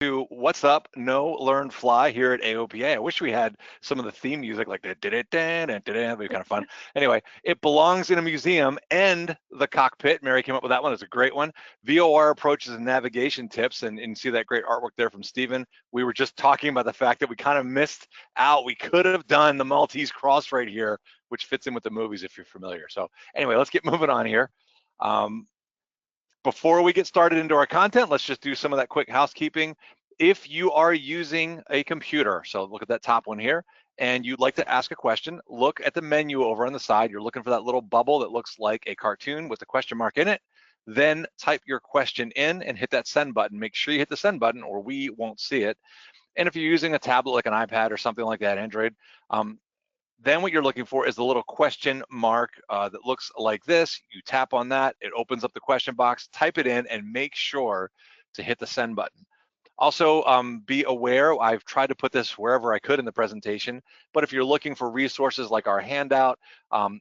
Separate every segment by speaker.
Speaker 1: to What's Up, Know, Learn, Fly here at AOPA. I wish we had some of the theme music like that. That'd be kind of fun. Anyway, it belongs in a museum and the cockpit. Mary came up with that one. It's a great one. VOR Approaches and Navigation Tips, and see that great artwork there from Stephen. We were just talking about the fact that we kind of missed out. We could have done the Maltese cross right here, which fits in with the movies if you're familiar. So anyway, let's get moving on here. Before we get started into our content, let's just do some of that quick housekeeping. If you are using a computer, so look at that top one here, and you'd like to ask a question, look at the menu over on the side. You're looking for that little bubble that looks like a cartoon with a question mark in it. Then type your question in and hit that send button. Make sure you hit the send button or we won't see it. And if you're using a tablet like an iPad or something like that, Android, then what you're looking for is the little question mark that looks like this. You tap on that, it opens up the question box, type it in, and make sure to hit the send button. Also, be aware, I've tried to put this wherever I could in the presentation, but if you're looking for resources like our handout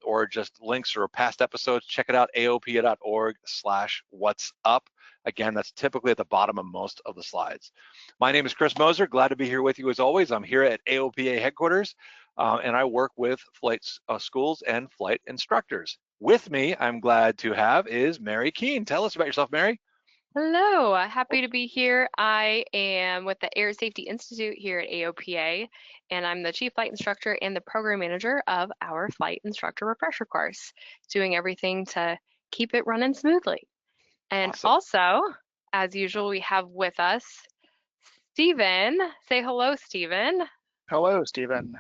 Speaker 1: or just links or past episodes, check it out, aopa.org/whatsup. Again, that's typically at the bottom of most of the slides. My name is Chris Moser, glad to be here with you as always. I'm here at AOPA headquarters. And I work with flight schools and flight instructors. With me, I'm glad to have is Mary Kuehn. Tell us about yourself, Mary.
Speaker 2: Hello, happy to be here. I am with the Air Safety Institute here at AOPA, and I'm the Chief Flight Instructor and the Program Manager of our Flight Instructor Refresher course, doing everything to keep it running smoothly. And
Speaker 1: Awesome.
Speaker 2: Also, as usual, we have with us Stephen. Say hello, Stephen.
Speaker 3: Hello, Stephen.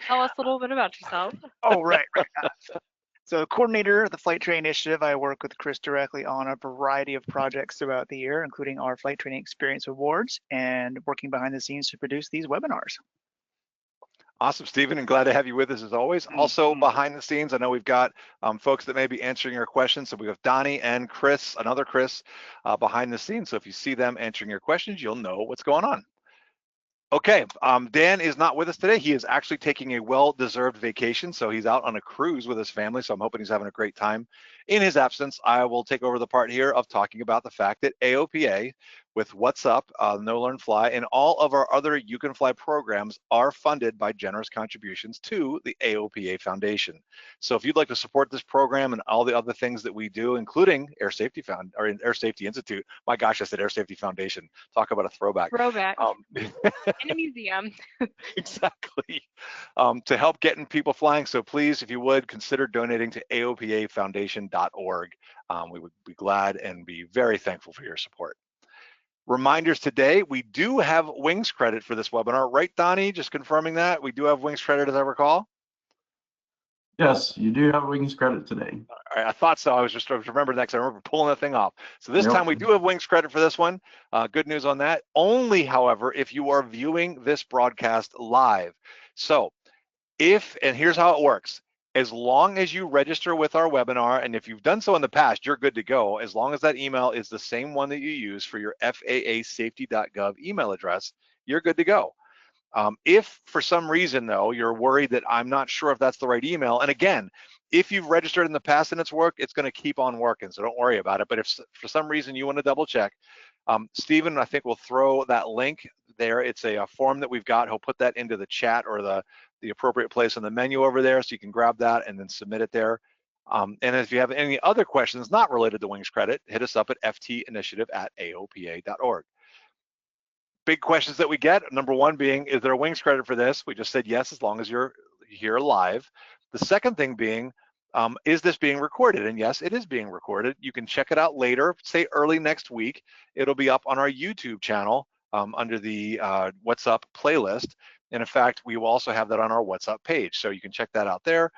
Speaker 2: Tell us a little bit about yourself.
Speaker 3: Oh, right. So coordinator of the Flight Training Initiative, I work with Chris directly on a variety of projects throughout the year, including our Flight Training Experience Awards and working behind the scenes to produce these webinars.
Speaker 1: Awesome, Stephen, and glad to have you with us as always. Also behind the scenes, I know we've got folks that may be answering your questions. So we have Donnie and Chris, another Chris, behind the scenes. So if you see them answering your questions, you'll know what's going on. Okay, Dan is not with us today. He is actually taking a well-deserved vacation, so he's out on a cruise with his family, so I'm hoping he's having a great time. In his absence, I will take over the part here of talking about the fact that AOPA, with What's Up, Know, Learn, Fly, and all of our other You Can Fly programs are funded by generous contributions to the AOPA Foundation. So if you'd like to support this program and all the other things that we do, including Air Safety Institute, my gosh, I said Air Safety Foundation. Talk about a throwback.
Speaker 2: Throwback. In a museum.
Speaker 1: Exactly. To help getting people flying. So please, if you would, consider donating to aopafoundation.org. We would be glad and be very thankful for your support. Reminders today, we do have wings credit for this webinar, right, Donnie? Just confirming that we do have wings credit, as I recall.
Speaker 4: Yes, you do have wings credit today.
Speaker 1: All right, I thought so. I was remembering that because I remember pulling that thing off. So this time we do have wings credit for this one. Good news on that. Only, however, if you are viewing this broadcast live. So and here's how it works. As long as you register with our webinar, and if you've done so in the past, you're good to go, as long as that email is the same one that you use for your FAAsafety.gov email address, you're good to go. If for some reason, though, you're worried that I'm not sure if that's the right email, and again, if you've registered in the past and it's worked, it's going to keep on working, so don't worry about it. But if for some reason you want to double check, Stephen, I think, will throw that link there. It's a form that we've got. He'll put that into the chat or the appropriate place on the menu over there, so you can grab that and then submit it there. And if you have any other questions not related to wings credit, hit us up at ftinitiative@aopa.org. Big questions that we get, number one being, is there a wings credit for this? We just said yes, as long as you're here live. The second thing being, is this being recorded? And yes, it is being recorded. You can check it out later, say early next week. It'll be up on our YouTube channel under the What's Up playlist. And in fact, we will also have that on our What's Up page. So you can check that out there.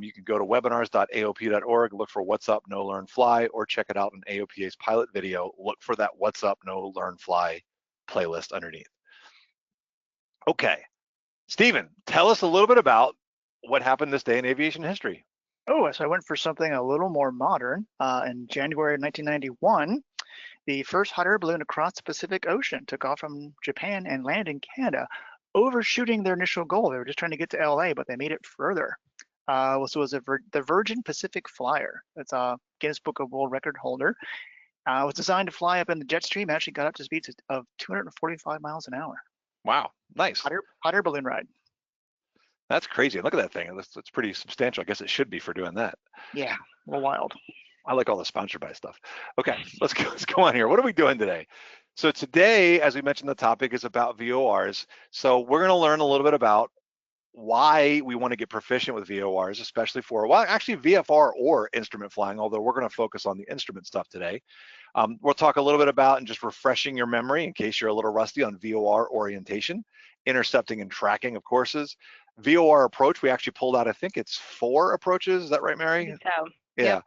Speaker 1: You can go to webinars.aop.org, look for What's Up, Know, Learn, Fly, or check it out in AOPA's pilot video. Look for that What's Up, Know, Learn, Fly playlist underneath. Okay, Stephen, tell us a little bit about what happened this day in aviation history.
Speaker 3: Oh, so I went for something a little more modern. In January of 1991, the first hot air balloon across the Pacific Ocean took off from Japan and landed in Canada, overshooting their initial goal. They were just trying to get to LA, but they made it further. So it was the Virgin Pacific Flyer. It's a Guinness Book of World Record holder. Was designed to fly up in the jet stream. Actually got up to speeds of 245 miles an hour.
Speaker 1: Wow, nice.
Speaker 3: Hot air balloon ride.
Speaker 1: That's crazy. Look at that thing. That's pretty substantial. I guess it should be for doing that.
Speaker 3: Yeah, a little wild.
Speaker 1: I like all the sponsored by stuff. Okay, let's go on here. What are we doing today? So today, as we mentioned, the topic is about VORs. So we're going to learn a little bit about why we want to get proficient with VORs, especially for, well, actually VFR or instrument flying, although we're going to focus on the instrument stuff today. We'll talk a little bit about and just refreshing your memory in case you're a little rusty on VOR orientation, intercepting and tracking of courses. VOR approach, we actually pulled out, I think it's 4 approaches. Is that right, Mary?
Speaker 2: So,
Speaker 1: Yeah.
Speaker 2: yep.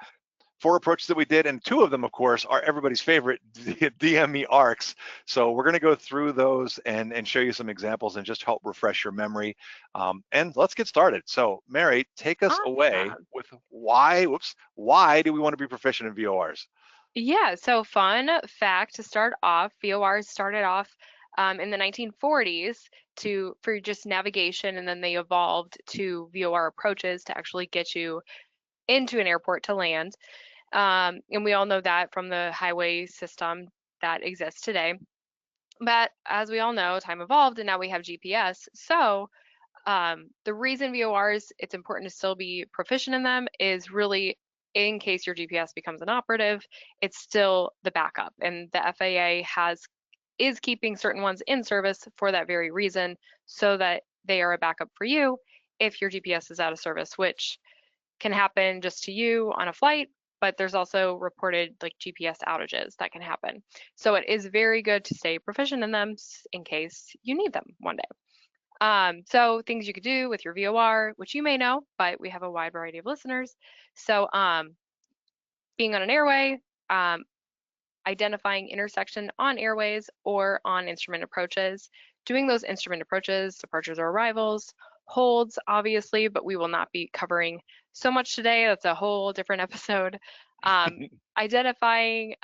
Speaker 1: 4 approaches that we did, and 2 of them, of course, are everybody's favorite, DME arcs. So we're going to go through those and show you some examples and just help refresh your memory. And let's get started. So Mary, take us away with why do we want to be proficient in VORs?
Speaker 2: Yeah, so fun fact to start off, VORs started off in the 1940s for just navigation, and then they evolved to VOR approaches to actually get you into an airport to land. And we all know that from the highway system that exists today. But as we all know, time evolved and now we have GPS. So the reason VORs, it's important to still be proficient in them is really in case your GPS becomes inoperative, it's still the backup. And the FAA is keeping certain ones in service for that very reason, so that they are a backup for you if your GPS is out of service, which can happen just to you on a flight, but there's also reported like GPS outages that can happen. So it is very good to stay proficient in them in case you need them one day. So things you could do with your VOR, which you may know, but we have a wide variety of listeners. So being on an airway, identifying intersection on airways or on instrument approaches, doing those instrument approaches, departures or arrivals, holds, obviously, but we will not be covering so much today. That's a whole different episode. Identifying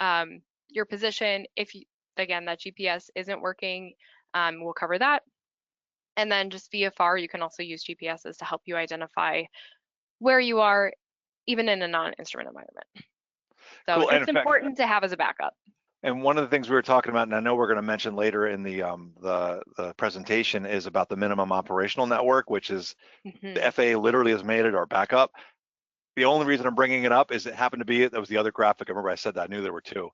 Speaker 2: your position if, again, that GPS isn't working, we'll cover that. And then just VFR, you can also use GPSs to help you identify where you are, even in a non-instrument environment. So
Speaker 1: cool.
Speaker 2: it's important to have as a backup.
Speaker 1: And one of the things we were talking about, and I know we're going to mention later in the presentation, is about the minimum operational network, which is the FAA literally has made it our backup. The only reason I'm bringing it up is it happened to be, that was the other graphic. I remember I said that, I knew there were 2.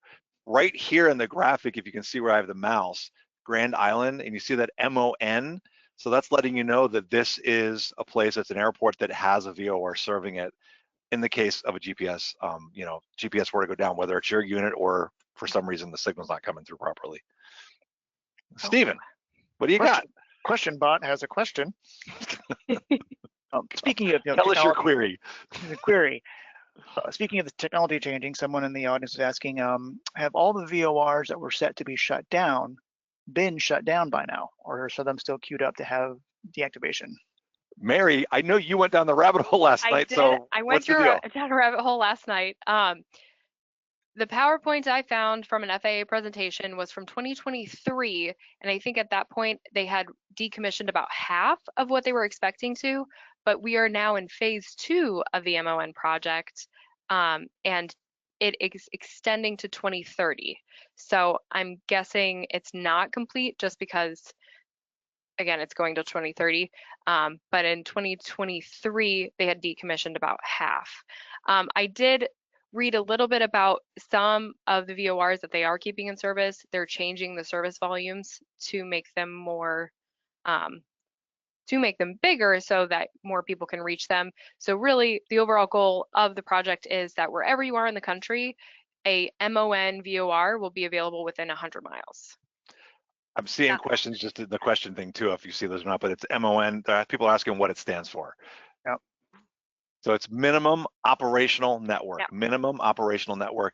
Speaker 1: Right here in the graphic, if you can see where I have the mouse, Grand Island, and you see that MON. So that's letting you know that this is a place, that's an airport that has a VOR serving it in the case of a GPS, GPS were to go down, whether it's your unit or for some reason the signal's not coming through properly. Stephen, what do you got?
Speaker 3: Question bot has a question. Speaking of
Speaker 1: tell us your query.
Speaker 3: The query. Speaking of the technology changing, someone in the audience is asking, have all the VORs that were set to be shut down been shut down by now, or are some of them still queued up to have deactivation?
Speaker 1: Mary, I know you went down the rabbit hole last night. So
Speaker 2: I went down a rabbit hole last night. The PowerPoint I found from an FAA presentation was from 2023, and I think at that point they had decommissioned about half of what they were expecting to, but we are now in phase 2 of the MON project, and it is extending to 2030. So I'm guessing it's not complete just because, again, it's going to 2030, but in 2023, they had decommissioned about half. I did read a little bit about some of the VORs that they are keeping in service. They're changing the service volumes to make them more, to make them bigger so that more people can reach them. So really, the overall goal of the project is that wherever you are in the country, a MON VOR will be available within 100 miles.
Speaker 1: I'm seeing questions just in the question thing too, if you see those or not, but it's MON. People are asking what it stands for.
Speaker 3: Yep.
Speaker 1: So it's minimum operational network,
Speaker 2: Yep.
Speaker 1: Minimum operational network.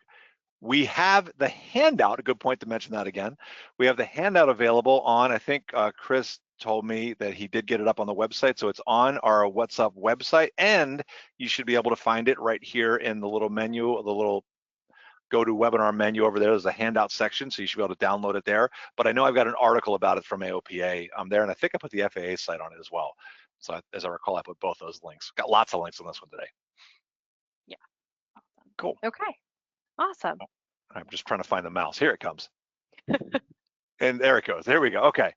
Speaker 1: We have the handout, a good point to mention that again. We have the handout available on, I think Chris told me that he did get it up on the website. So it's on our What's Up website, and you should be able to find it right here in the little menu, the little go to webinar menu over there. There's a handout section, so you should be able to download it there. But I know I've got an article about it from AOPA there, and I think I put the FAA site on it as well. So as I recall, I put both those links. Got lots of links on this one today.
Speaker 2: Yeah.
Speaker 1: Cool.
Speaker 2: Okay. Awesome.
Speaker 1: I'm just trying to find the mouse. Here it comes. And there it goes. There we go. Okay.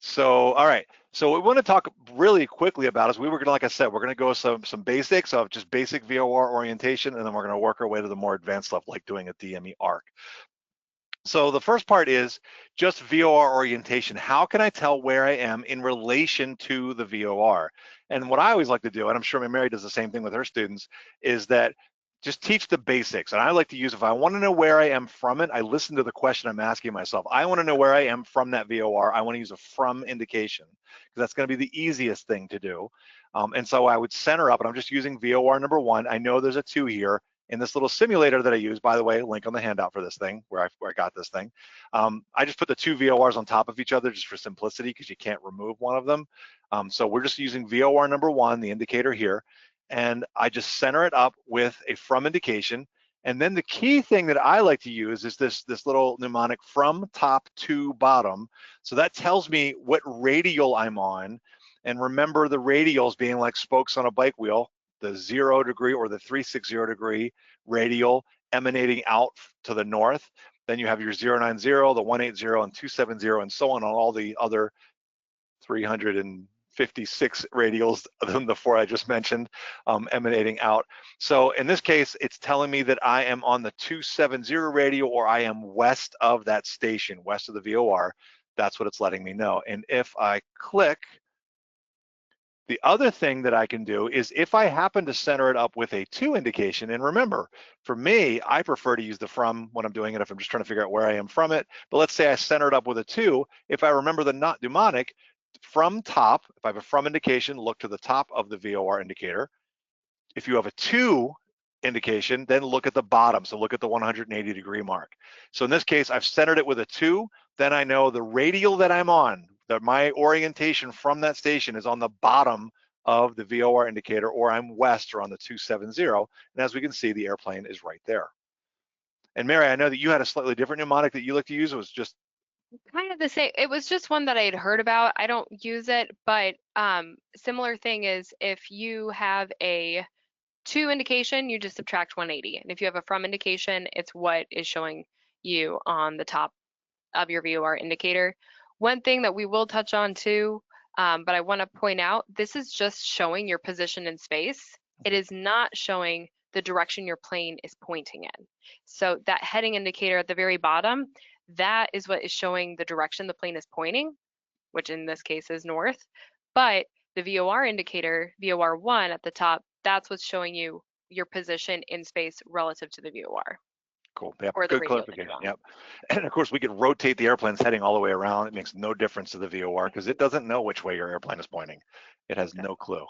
Speaker 1: So, all right. So what we want to talk really quickly about is we were going to, like I said, we're going to go some basics of just basic VOR orientation, and then we're going to work our way to the more advanced stuff like doing a DME arc. So the first part is just VOR orientation. How can I tell where I am in relation to the VOR? And what I always like to do, and I'm sure Mary does the same thing with her students, is that just teach the basics. And I like to use, if I want to know where I am from it, I listen to the question I'm asking myself. I want to know where I am from that VOR. I want to use a from indication because that's going to be the easiest thing to do. And so I would center up, and I'm just using VOR number 1. I know there's a 2 here. In this little simulator that I use, by the way, link on the handout for this thing, where I got this thing. I just put the 2 VORs on top of each other just for simplicity because you can't remove one of them. So we're just using VOR number 1, the indicator here, and I just center it up with a from indication. And then the key thing that I like to use is this little mnemonic from top to bottom. So that tells me what radial I'm on. And remember the radials being like spokes on a bike wheel, the 0 degree or the 360 degree radial emanating out to the north. Then you have your 090, the 180, and 270, and so on all the other 356 radials than the 4 I just mentioned emanating out. So in this case, it's telling me that I am on the 270 radial, or I am west of that station, west of the VOR. That's what it's letting me know. And if I click, the other thing that I can do is if I happen to center it up with a 2 indication, and remember, for me, I prefer to use the from when I'm doing it if I'm just trying to figure out where I am from it. But let's say I center it up with a 2. If I remember the not mnemonic, from top, if I have a from indication, look to the top of the VOR indicator. If you have a 2 indication, then look at the bottom. So look at the 180 degree mark. So in this case, I've centered it with a 2. Then I know the radial that I'm on, that my orientation from that station is on the bottom of the VOR indicator, or I'm west or on the 270. And as we can see, the airplane is right there. And Mary, I know that you had a slightly different mnemonic that you like to use. It was just
Speaker 2: kind of the same. It was just one that I had heard about. I don't use it, but similar thing is if you have a 2 indication, you just subtract 180. And if you have a from indication, it's what is showing you on the top of your VOR indicator. One thing that we will touch on too, but I want to point out, this is just showing your position in space. It is not showing the direction your plane is pointing in. So that heading indicator at the very bottom, that is what is showing the direction the plane is pointing, which in this case is north. But the VOR indicator, VOR 1 at the top, that's what's showing you your position in space relative to the VOR.
Speaker 1: cool. Yep.
Speaker 2: Or the
Speaker 1: Good clarification. Yep. And of course, we could rotate the airplane's heading all the way around. It makes no difference to the VOR because it doesn't know which way your airplane is pointing. It has no clue.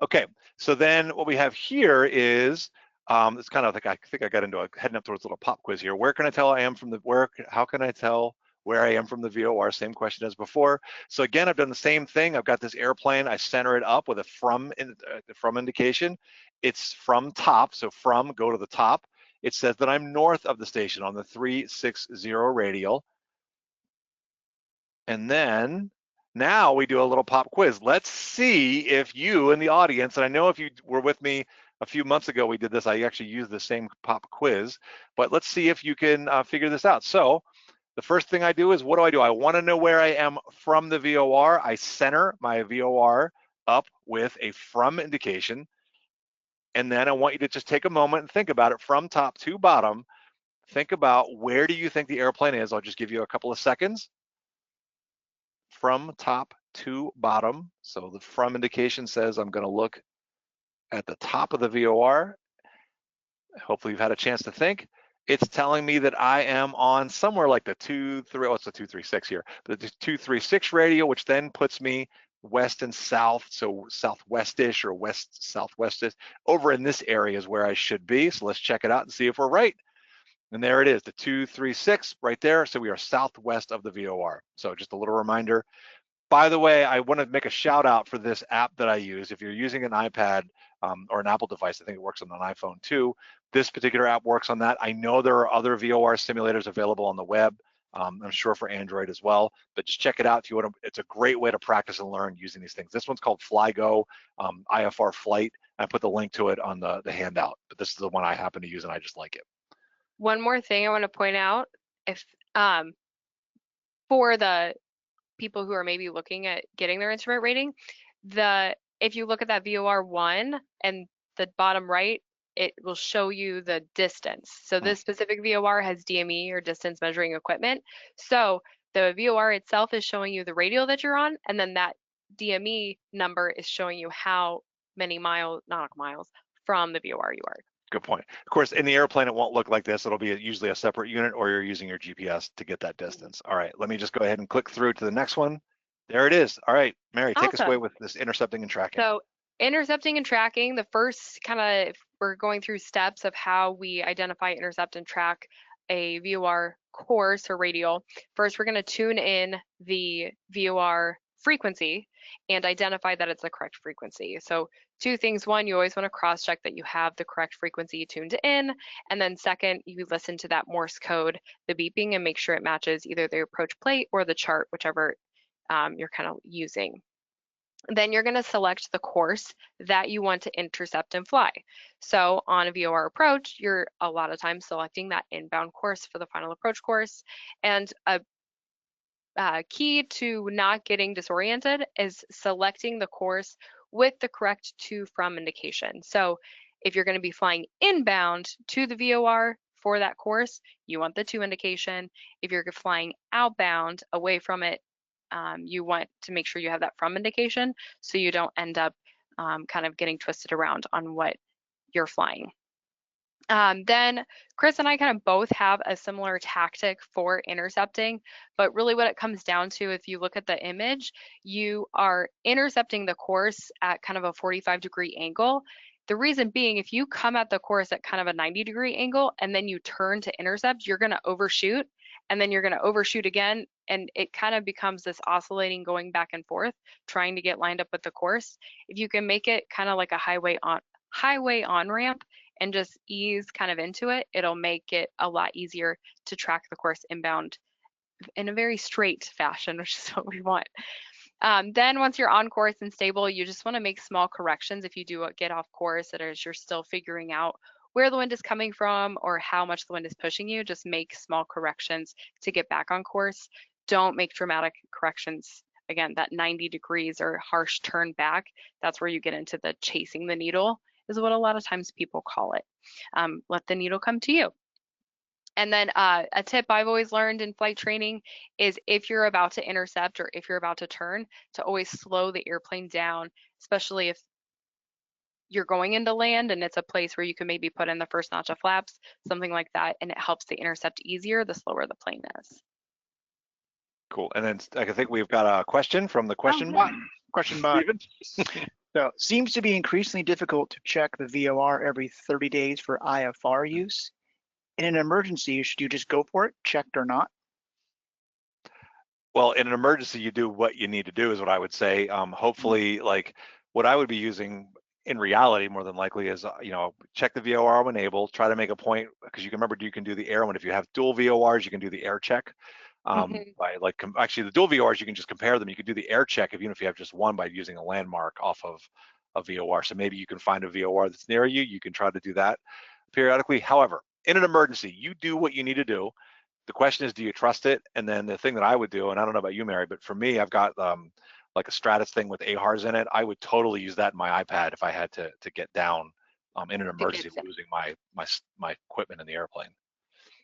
Speaker 1: Okay, so then what we have here is, it's kind of like, I think I got into heading up towards a little pop quiz here. Where can I tell I am from the, how can I tell where I am from the VOR? Same question as before. So again, I've done the same thing. I've got this airplane. I center it up with a from indication. It's from top, so from, go to the top. It says that I'm north of the station on the 360 radial. And then now we do a little pop quiz. Let's see if you in the audience, and I know if you were with me a few months ago, we did this, I actually used the same pop quiz, but let's see if you can figure this out. So the first thing I do is, what do? I want to know where I am from the VOR. I center my VOR up with a from indication. And then I want you to just take a moment and think about it from top to bottom. Think about where do you think the airplane is. I'll just give you a couple of seconds. From top to bottom. So the from indication says I'm going to look at the top of the VOR. Hopefully you've had a chance to think. It's telling me that I am on somewhere like the 236 here, but the 236 radial, which then puts me west and south, so southwestish or west southwestish. Over in this area is where I should be. So let's check it out and see if we're right. And there it is, the 236 right there. So we are southwest of the VOR. So just a little reminder. By the way, I want to make a shout out for this app that I use. If you're using an iPad or an Apple device, I think it works on an iPhone too. This particular app works on that. I know there are other VOR simulators available on the web. I'm sure for Android as well, but just check it out if you want to. It's a great way to practice and learn using these things. This one's called FlyGo IFR Flight. I put the link to it on the handout, but this is the one I happen to use and I just like it.
Speaker 2: one more thing I want to point out, if for the people who are maybe looking at getting their instrument rating, if you look at that VOR 1 and the bottom right, it will show you the distance. So this specific VOR has DME, or distance measuring equipment. So the VOR itself is showing you the radial that you're on, and then that DME number is showing you how many miles, nautical miles, from the VOR you are.
Speaker 1: Good point. Of course, in the airplane, it won't look like this. It'll be usually a separate unit, or you're using your GPS to get that distance. All right, let me just go ahead and click through to the next one. There it is. All right, Mary, take us away with this intercepting and tracking.
Speaker 2: So intercepting and tracking, the first we're going through steps of how we identify, intercept, and track a VOR course or radial. First, we're going to tune in the VOR frequency and identify that it's the correct frequency. So two things: one, you always want to cross-check that you have the correct frequency tuned in, and then second, you listen to that Morse code, the beeping, and make sure it matches either the approach plate or the chart, whichever you're kind of using. Then you're going to select the course that you want to intercept and fly. So on a VOR approach, you're a lot of times selecting that inbound course for the final approach course. And a key to not getting disoriented is selecting the course with the correct to from indication. So if you're going to be flying inbound to the VOR for that course, you want the to indication. If you're flying outbound away from it, you want to make sure you have that from indication, so you don't end up kind of getting twisted around on what you're flying. Then Chris and I kind of both have a similar tactic for intercepting, but really what it comes down to, if you look at the image, you are intercepting the course at kind of a 45-degree angle. The reason being, if you come at the course at kind of a 90-degree angle and then you turn to intercept, you're going to overshoot, and then you're going to overshoot again, and it kind of becomes this oscillating, going back and forth, trying to get lined up with the course. If you can make it kind of like a highway on-ramp and just ease kind of into it, it'll make it a lot easier to track the course inbound in a very straight fashion, which is what we want. Then once you're on course and stable, you just want to make small corrections if you do get off course, that is, you're still figuring out where the wind is coming from or how much the wind is pushing you. Just make small corrections to get back on course. Don't make dramatic corrections. Again, that 90 degrees or harsh turn back, that's where you get into the chasing the needle, is what a lot of times people call it. Let the needle come to you. And then a tip I've always learned in flight training is if you're about to intercept or if you're about to turn, to always slow the airplane down, especially if you're going into land and it's a place where you can maybe put in the first notch of flaps, something like that, and it helps the intercept easier the slower the plane is.
Speaker 1: Cool. And then I think we've got a question from the question bot.
Speaker 3: Question bot. So seems to be increasingly difficult to check the VOR every 30 days for IFR use. In an emergency, should you just go for it, checked or not?
Speaker 1: Well, in an emergency, you do what you need to do, is what I would say. Hopefully, like what I would be using in reality, more than likely, is check the VOR when able. Try to make a point, because you can remember, you can do the air one. If you have dual VORs, you can do the air check. By actually the dual VORs, you can just compare them. You can do the air check even if you have just one, by using a landmark off of a VOR. So maybe you can find a VOR that's near you. You can try to do that periodically. However, in an emergency, you do what you need to do. The question is, do you trust it? And then the thing that I would do, and I don't know about you, Mary, but for me, I've got like a Stratus thing with AHRS in it. I would totally use that in my iPad if I had to get down in an emergency, losing my equipment in the airplane.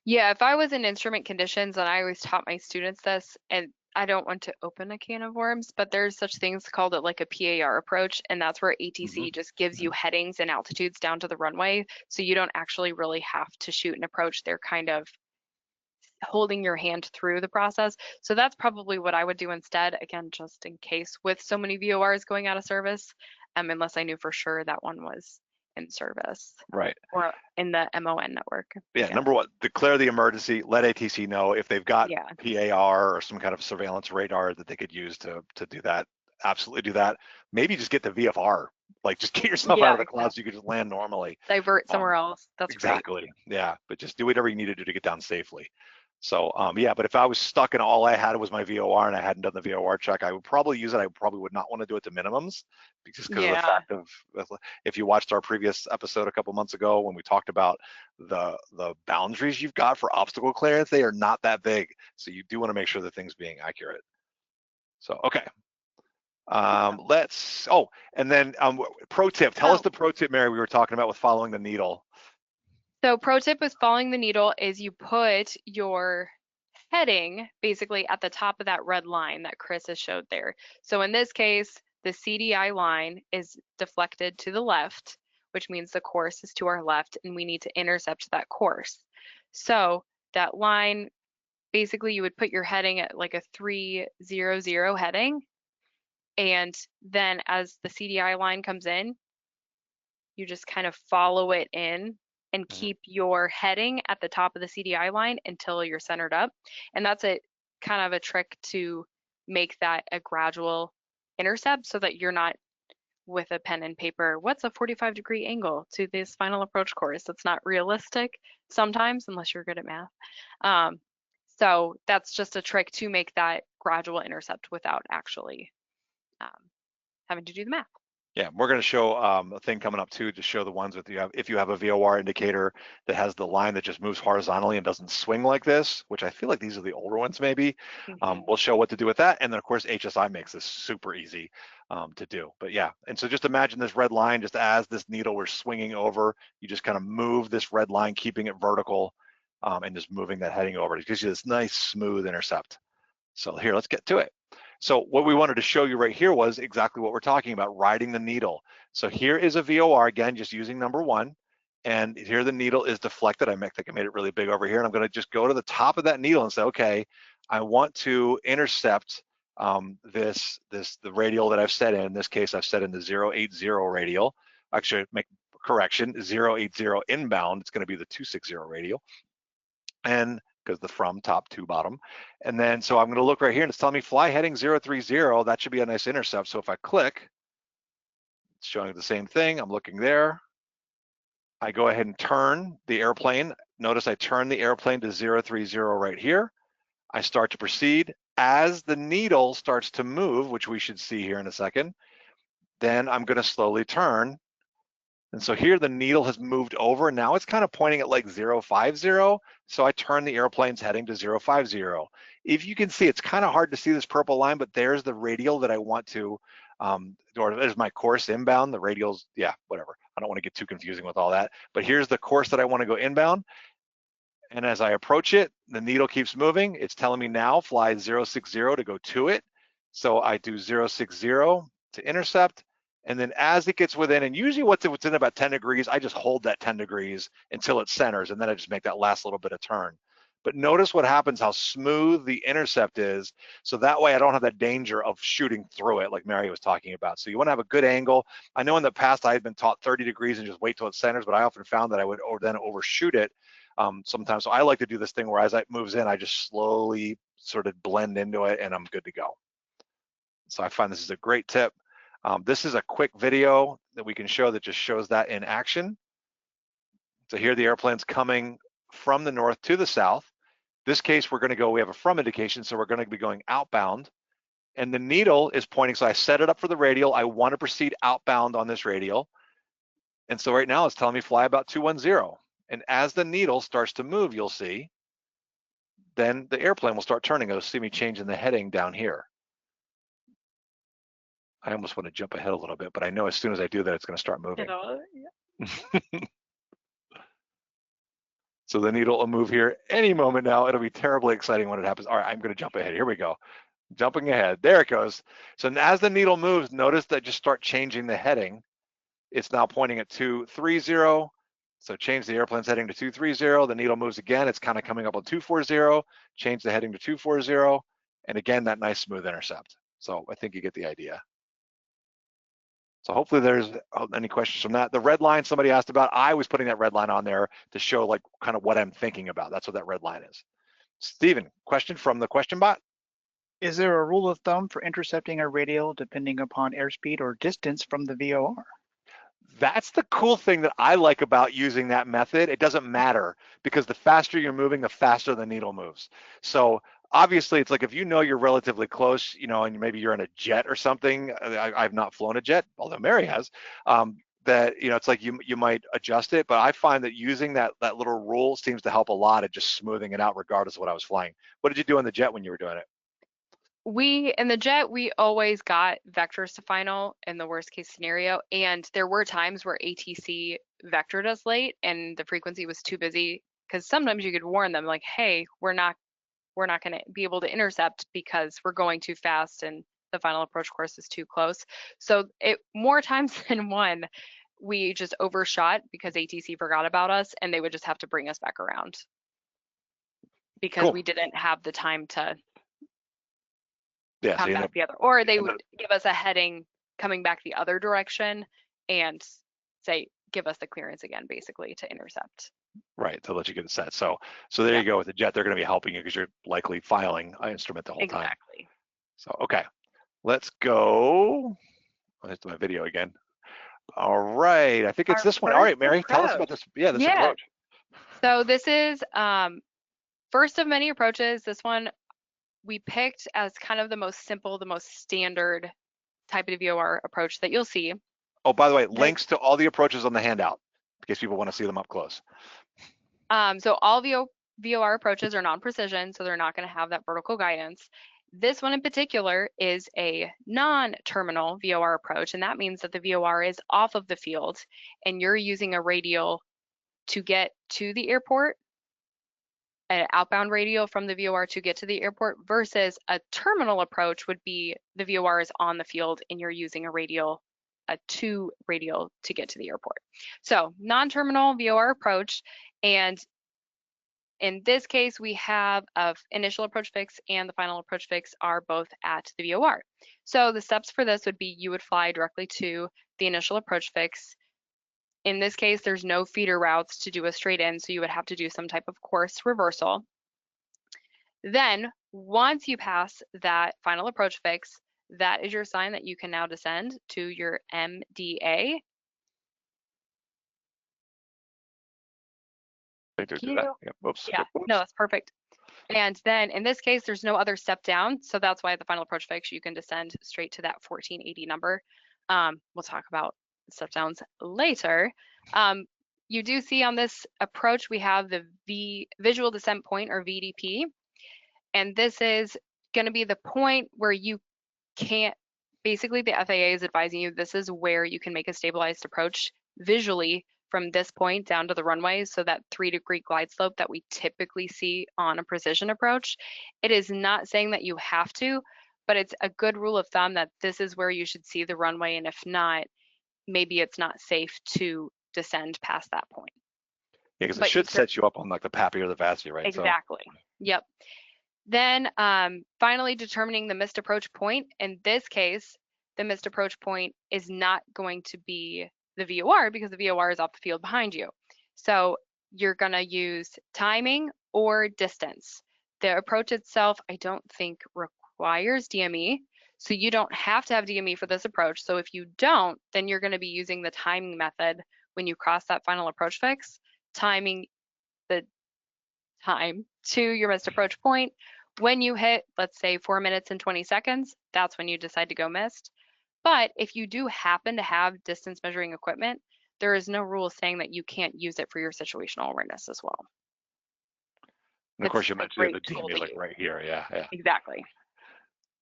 Speaker 2: Yeah, if I was in instrument conditions, and I always taught my students this, and I don't want to open a can of worms, but there's such things called it like a PAR approach, and that's where ATC just gives you headings and altitudes down to the runway, so you don't actually really have to shoot an approach. They're kind of holding your hand through the process. So that's probably what I would do instead, again, just in case, with so many VORs going out of service, unless I knew for sure that one was in service.
Speaker 1: Right.
Speaker 2: Or in the MON network.
Speaker 1: Yeah, number one, declare the emergency, let ATC know if they've got PAR or some kind of surveillance radar that they could use to do that. Absolutely do that. Maybe just get the VFR, like just get yourself out of the clouds so you can just land normally.
Speaker 2: Divert somewhere else. That's
Speaker 1: exactly. Great. Yeah, but just do whatever you need to do to get down safely. So yeah, but if I was stuck and all I had was my VOR and I hadn't done the VOR check, I would probably use it. I probably would not want to do it to minimums, just because of the fact of, if you watched our previous episode a couple months ago when we talked about the boundaries you've got for obstacle clearance, they are not that big. So you do want to make sure the thing's being accurate. So, okay. And then pro tip, tell us the pro tip, Mary, we were talking about with following the needle.
Speaker 2: So pro tip with following the needle is you put your heading basically at the top of that red line that Chris has showed there. So in this case, the CDI line is deflected to the left, which means the course is to our left and we need to intercept that course. So that line, basically you would put your heading at like a 300 heading. And then as the CDI line comes in, you just kind of follow it in and keep your heading at the top of the CDI line until you're centered up. And that's a kind of a trick to make that a gradual intercept so that you're not with a pen and paper, what's a 45-degree angle to this final approach course? That's not realistic sometimes unless you're good at math. So that's just a trick to make that gradual intercept without actually having to do the math.
Speaker 1: Yeah, we're going to show a thing coming up too to show the ones with if you have a VOR indicator that has the line that just moves horizontally and doesn't swing like this, which I feel like these are the older ones maybe. We'll show what to do with that. And then of course HSI makes this super easy to do. But yeah, and so just imagine this red line, just as this needle we're swinging over, you just kind of move this red line, keeping it vertical and just moving that heading over. It gives you this nice smooth intercept. So here, let's get to it. So what we wanted to show you right here was exactly what we're talking about, riding the needle. So here is a VOR, again, just using number 1. And here the needle is deflected. I think I made it really big over here. And I'm going to just go to the top of that needle and say, okay, I want to intercept the radial that I've set in. In this case, I've set in the 080 radial. Actually, make correction, 080 inbound. It's going to be the 260 radial. And because the from top to bottom. And then, so I'm going to look right here and it's telling me fly heading 030. That should be a nice intercept. So if I click, it's showing the same thing. I'm looking there. I go ahead and turn the airplane. Notice I turn the airplane to 030 right here. I start to proceed. As the needle starts to move, which we should see here in a second, then I'm going to slowly turn. And so here the needle has moved over. Now it's kind of pointing at like 050. So I turn the airplane's heading to 050. If you can see, it's kind of hard to see this purple line, but there's the radial that I want to, or there's my course inbound, the radials, yeah, whatever. I don't want to get too confusing with all that, but here's the course that I want to go inbound. And as I approach it, the needle keeps moving. It's telling me now fly 060 to go to it. So I do 060 to intercept. And then as it gets within, and usually what's within about 10 degrees, I just hold that 10 degrees until it centers, and then I just make that last little bit of turn. But notice what happens, how smooth the intercept is. So that way I don't have that danger of shooting through it like Mary was talking about. So you want to have a good angle. I know in the past I had been taught 30 degrees and just wait till it centers, but I often found that I would then overshoot it sometimes. So I like to do this thing where as it moves in, I just slowly sort of blend into it and I'm good to go. So I find this is a great tip. This is a quick video that we can show that just shows that in action. So here the airplane's coming from the north to the south. This case, we're going to go, we have a from indication, so we're going to be going outbound. And the needle is pointing, so I set it up for the radial. I want to proceed outbound on this radial. And so right now it's telling me fly about 210. And as the needle starts to move, you'll see, then the airplane will start turning. You'll see me changing the heading down here. I almost want to jump ahead a little bit, but I know as soon as I do that, it's going to start moving. Yeah. So the needle will move here any moment now. It'll be terribly exciting when it happens. All right, I'm going to jump ahead. Here we go. Jumping ahead. There it goes. So as the needle moves, notice that just start changing the heading. It's now pointing at 230. So change the airplane's heading to 230. The needle moves again. It's kind of coming up on 240. Change the heading to 240. And again, that nice smooth intercept. So I think you get the idea. So hopefully there's any questions from that. The red line somebody asked about, I was putting that red line on there to show like kind of what I'm thinking about. That's what that red line is. Stephen, question from the question bot.
Speaker 3: Is there a rule of thumb for intercepting a radial depending upon airspeed or distance from the VOR?
Speaker 1: That's the cool thing that I like about using that method. It doesn't matter because the faster you're moving, the faster the needle moves. So obviously it's like if you know you're relatively close, and maybe you're in a jet or something. I've not flown a jet, although Mary has. That it's like you might adjust it, but I find that using that little rule seems to help a lot at just smoothing it out regardless of what I was flying. What did you do on the jet when you were doing it?
Speaker 2: In the jet, we always got vectors to final in the worst case scenario. And there were times where ATC vectored us late and the frequency was too busy, because sometimes you could warn them like, hey, we're not going to be able to intercept because we're going too fast and the final approach course is too close. So more times than one, we just overshot because ATC forgot about us and they would just have to bring us back around because
Speaker 1: Cool.
Speaker 2: we didn't have the time to
Speaker 1: Yeah,
Speaker 2: come back the other, or they would give us a heading coming back the other direction and say, give us the clearance again, basically, to intercept.
Speaker 1: Right, to let you get it set. So there you go with the jet. They're going to be helping you because you're likely filing an instrument the whole time.
Speaker 2: Exactly.
Speaker 1: So, okay, let's go. Let's do my video again. All right, I think it's this one. All right, Mary, tell us about this. Yeah, this approach.
Speaker 2: So this is first of many approaches. This one we picked as kind of the most simple, the most standard type of VOR approach that you'll see.
Speaker 1: Oh, by the way, links to all the approaches on the handout in case people want to see them up close.
Speaker 2: So all VOR approaches are non-precision, so they're not going to have that vertical guidance. This one in particular is a non-terminal VOR approach, and that means that the VOR is off of the field and you're using a radial to get to the airport, an outbound radial from the VOR to get to the airport, versus a terminal approach would be the VOR is on the field and you're using a radial, a two radial to get to the airport. So non-terminal VOR approach, and in this case, we have initial approach fix and the final approach fix are both at the VOR. So the steps for this would be you would fly directly to the initial approach fix. In this case, there's no feeder routes to do a straight in, so you would have to do some type of course reversal. Then once you pass that final approach fix, that is your sign that you can now descend to your MDA.
Speaker 1: Yeah, whoops.
Speaker 2: Yeah, no, that's perfect. And then in this case, there's no other step down. So that's why at the final approach fix, you can descend straight to that 1480 number. We'll talk about step downs later. You do see on this approach, we have the visual descent point, or VDP. And this is going to be the point where you can't, basically the FAA is advising you, this is where you can make a stabilized approach visually from this point down to the runway, so that 3-degree glide slope that we typically see on a precision approach. It is not saying that you have to, but it's a good rule of thumb that this is where you should see the runway, and if not, maybe it's not safe to descend past that point.
Speaker 1: Yeah, because it should set you up on like the PAPI or the VASI, right?
Speaker 2: Exactly. So. Yep. Then finally determining the missed approach point. In this case, the missed approach point is not going to be the VOR because the VOR is off the field behind you. So you're going to use timing or distance. The approach itself, I don't think requires DME. So you don't have to have DME for this approach. So if you don't, then you're going to be using the timing method when you cross that final approach fix, timing the time to your missed approach point. When you hit, let's say 4 minutes and 20 seconds, that's when you decide to go missed. But if you do happen to have distance measuring equipment, there is no rule saying that you can't use it for your situational awareness as well.
Speaker 1: And of course, you mentioned the DME like right here. Yeah.
Speaker 2: Exactly.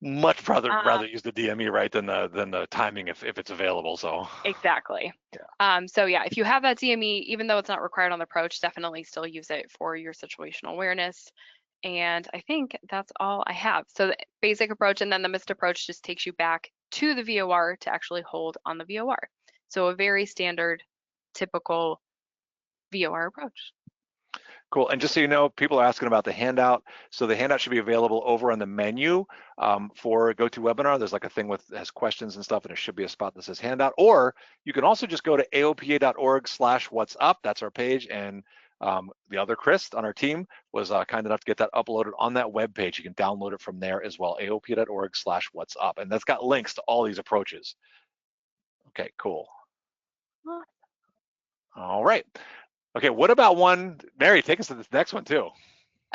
Speaker 1: Much rather use the DME right than the timing if it's available. So
Speaker 2: exactly. Yeah. So yeah, if you have that DME, even though it's not required on the approach, definitely still use it for your situational awareness. And I think that's all I have. So the basic approach, and then the missed approach just takes you back to the VOR to actually hold on the VOR. So a very standard, typical VOR approach.
Speaker 1: Cool. And just so you know, people are asking about the handout. So the handout should be available over on the menu for GoToWebinar. There's like a thing that has questions and stuff, and there should be a spot that says handout. Or you can also just go to aopa.org/what'sup. That's our page. And the other Chris on our team was kind enough to get that uploaded on that web page. You can download it from there as well, aopa.org/what'sup. And that's got links to all these approaches. Okay, cool. All right. Okay, what about one, Mary, take us to this next one too.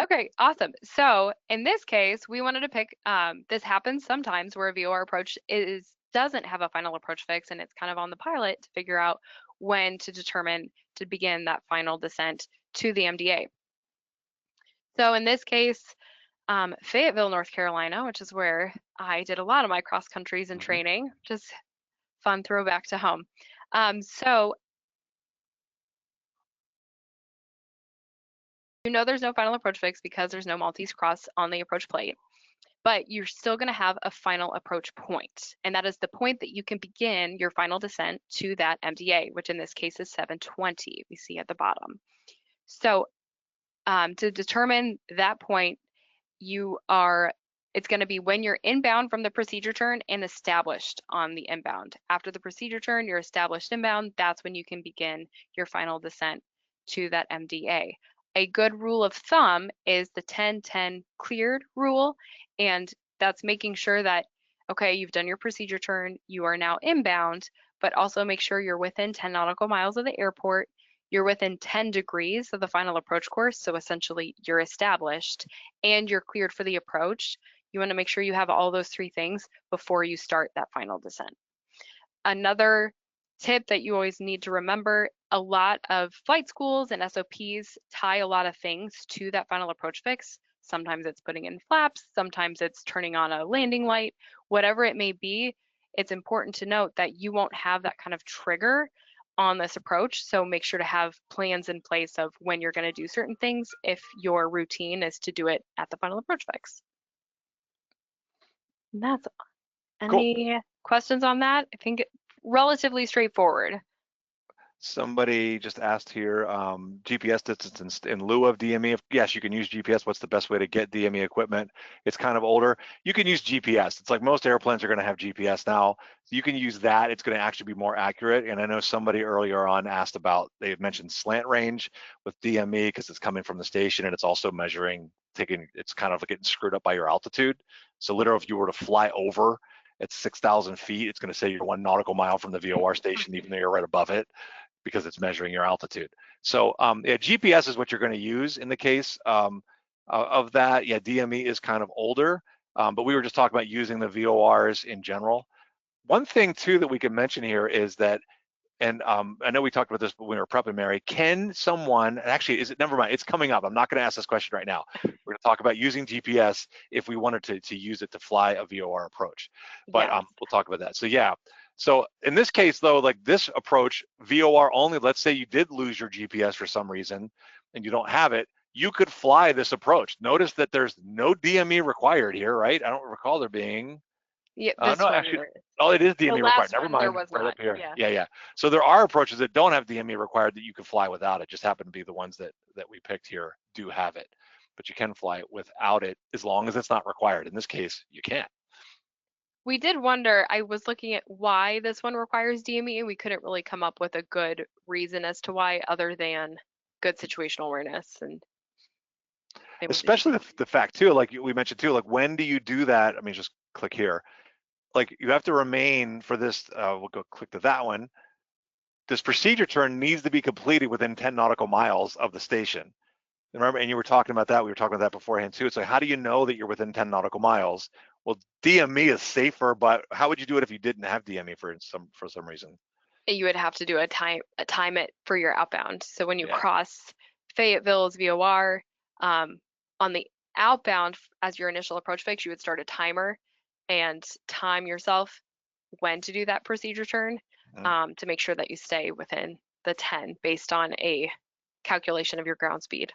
Speaker 2: Okay, awesome. So in this case, we wanted to pick, this happens sometimes where a VOR approach doesn't have a final approach fix, and it's kind of on the pilot to figure out when to determine to begin that final descent to the MDA. So in this case, Fayetteville, North Carolina, which is where I did a lot of my cross countries and training, just fun throwback to home. So you know there's no final approach fix because there's no Maltese cross on the approach plate, but you're still going to have a final approach point, and that is the point that you can begin your final descent to that MDA, which in this case is 720, we see at the bottom. So to determine that point, it's going to be when you're inbound from the procedure turn and established on the inbound. After the procedure turn, you're established inbound, that's when you can begin your final descent to that MDA. A good rule of thumb is the 10-10 cleared rule, and that's making sure that, okay, you've done your procedure turn, you are now inbound, but also make sure you're within 10 nautical miles of the airport, you're within 10 degrees of the final approach course, so essentially you're established, and you're cleared for the approach. You want to make sure you have all those three things before you start that final descent. Another tip that you always need to remember, a lot of flight schools and SOPs tie a lot of things to that final approach fix. Sometimes it's putting in flaps, sometimes it's turning on a landing light, whatever it may be. It's important to note that you won't have that kind of trigger on this approach, so make sure to have plans in place of when you're going to do certain things if your routine is to do it at the final approach fix. And that's any questions on that? I think relatively straightforward.
Speaker 1: Somebody just asked here, GPS distance in lieu of DME. Yes, you can use GPS. What's the best way to get DME equipment? It's kind of older. You can use GPS. It's like most airplanes are going to have GPS now. So you can use that. It's going to actually be more accurate. And I know somebody earlier on asked about, they had mentioned slant range with DME because it's coming from the station and it's also measuring, it's kind of getting screwed up by your altitude. So literally if you were to fly over at 6,000 feet, it's going to say you're 1 nautical mile from the VOR station, even though you're right above it, because it's measuring your altitude. So yeah, GPS is what you're going to use in the case of that. Yeah, DME is kind of older, but we were just talking about using the VORs in general. One thing too that we can mention here is that, and I know we talked about this when we were prepping, Mary, can someone, actually, never mind, it's coming up. I'm not gonna ask this question right now. We're gonna talk about using GPS if we wanted to use it to fly a VOR approach, but
Speaker 2: Yeah.
Speaker 1: we'll talk about that. So yeah, so in this case though, like this approach, VOR only, let's say you did lose your GPS for some reason and you don't have it, you could fly this approach. Notice that there's no DME required here, right? I don't recall there being.
Speaker 2: Yeah,
Speaker 1: No,
Speaker 2: this one.
Speaker 1: actually, oh, it is DME required.
Speaker 2: last
Speaker 1: Never
Speaker 2: one there
Speaker 1: mind,
Speaker 2: was
Speaker 1: right
Speaker 2: not,
Speaker 1: up here.
Speaker 2: yeah.
Speaker 1: Yeah. So there are approaches that don't have DME required that you can fly without it. Just happen to be the ones that we picked here do have it, but you can fly it without it as long as it's not required. In this case, you can't.
Speaker 2: We did wonder, I was looking at why this one requires DME, and we couldn't really come up with a good reason as to why, other than good situational awareness. And
Speaker 1: Especially the fact too, like we mentioned too, like when do you do that? I mean, just click here. Like you have to remain for this, we'll go click to that one. This procedure turn needs to be completed within 10 nautical miles of the station. Remember, and you were talking about that, we were talking about that beforehand too. It's like, how do you know that you're within 10 nautical miles? Well, DME is safer, but how would you do it if you didn't have DME for some reason?
Speaker 2: you would have to do a time it for your outbound. So when you
Speaker 1: Yeah.
Speaker 2: cross Fayetteville's VOR, on the outbound as your initial approach fix, you would start a timer and time yourself when to do that procedure turn, to make sure that you stay within the 10 based on a calculation of your ground speed.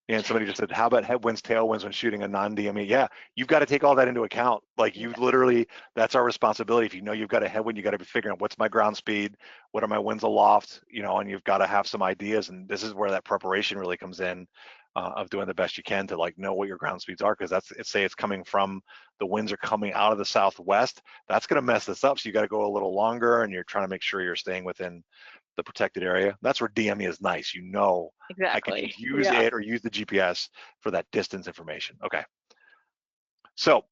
Speaker 1: And somebody just said, how about headwinds, tailwinds when shooting a non-DME? Yeah, you've got to take all that into account. Like you literally, that's our responsibility. If you know you've got a headwind, you got to be figuring out what's my ground speed, what are my winds aloft, and you've got to have some ideas. And this is where that preparation really comes in, of doing the best you can to like know what your ground speeds are, because say it's coming from, the winds are coming out of the southwest, that's going to mess this up. So you got to go a little longer, and you're trying to make sure you're staying within the protected area. That's where DME is nice.
Speaker 2: Exactly.
Speaker 1: I can use it or use the GPS for that distance information. Okay. So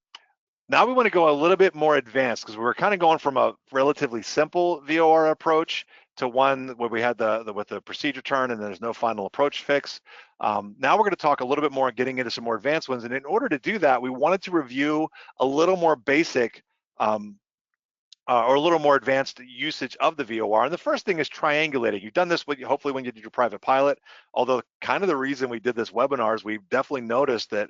Speaker 1: Now we want to go a little bit more advanced because we were kind of going from a relatively simple VOR approach to one where we had with the procedure turn and there's no final approach fix. Now we're going to talk a little bit more, getting into some more advanced ones. And in order to do that, we wanted to review a little more basic or a little more advanced usage of the VOR. And the first thing is triangulating. You've done this hopefully when you did your private pilot, although kind of the reason we did this webinar is we've definitely noticed that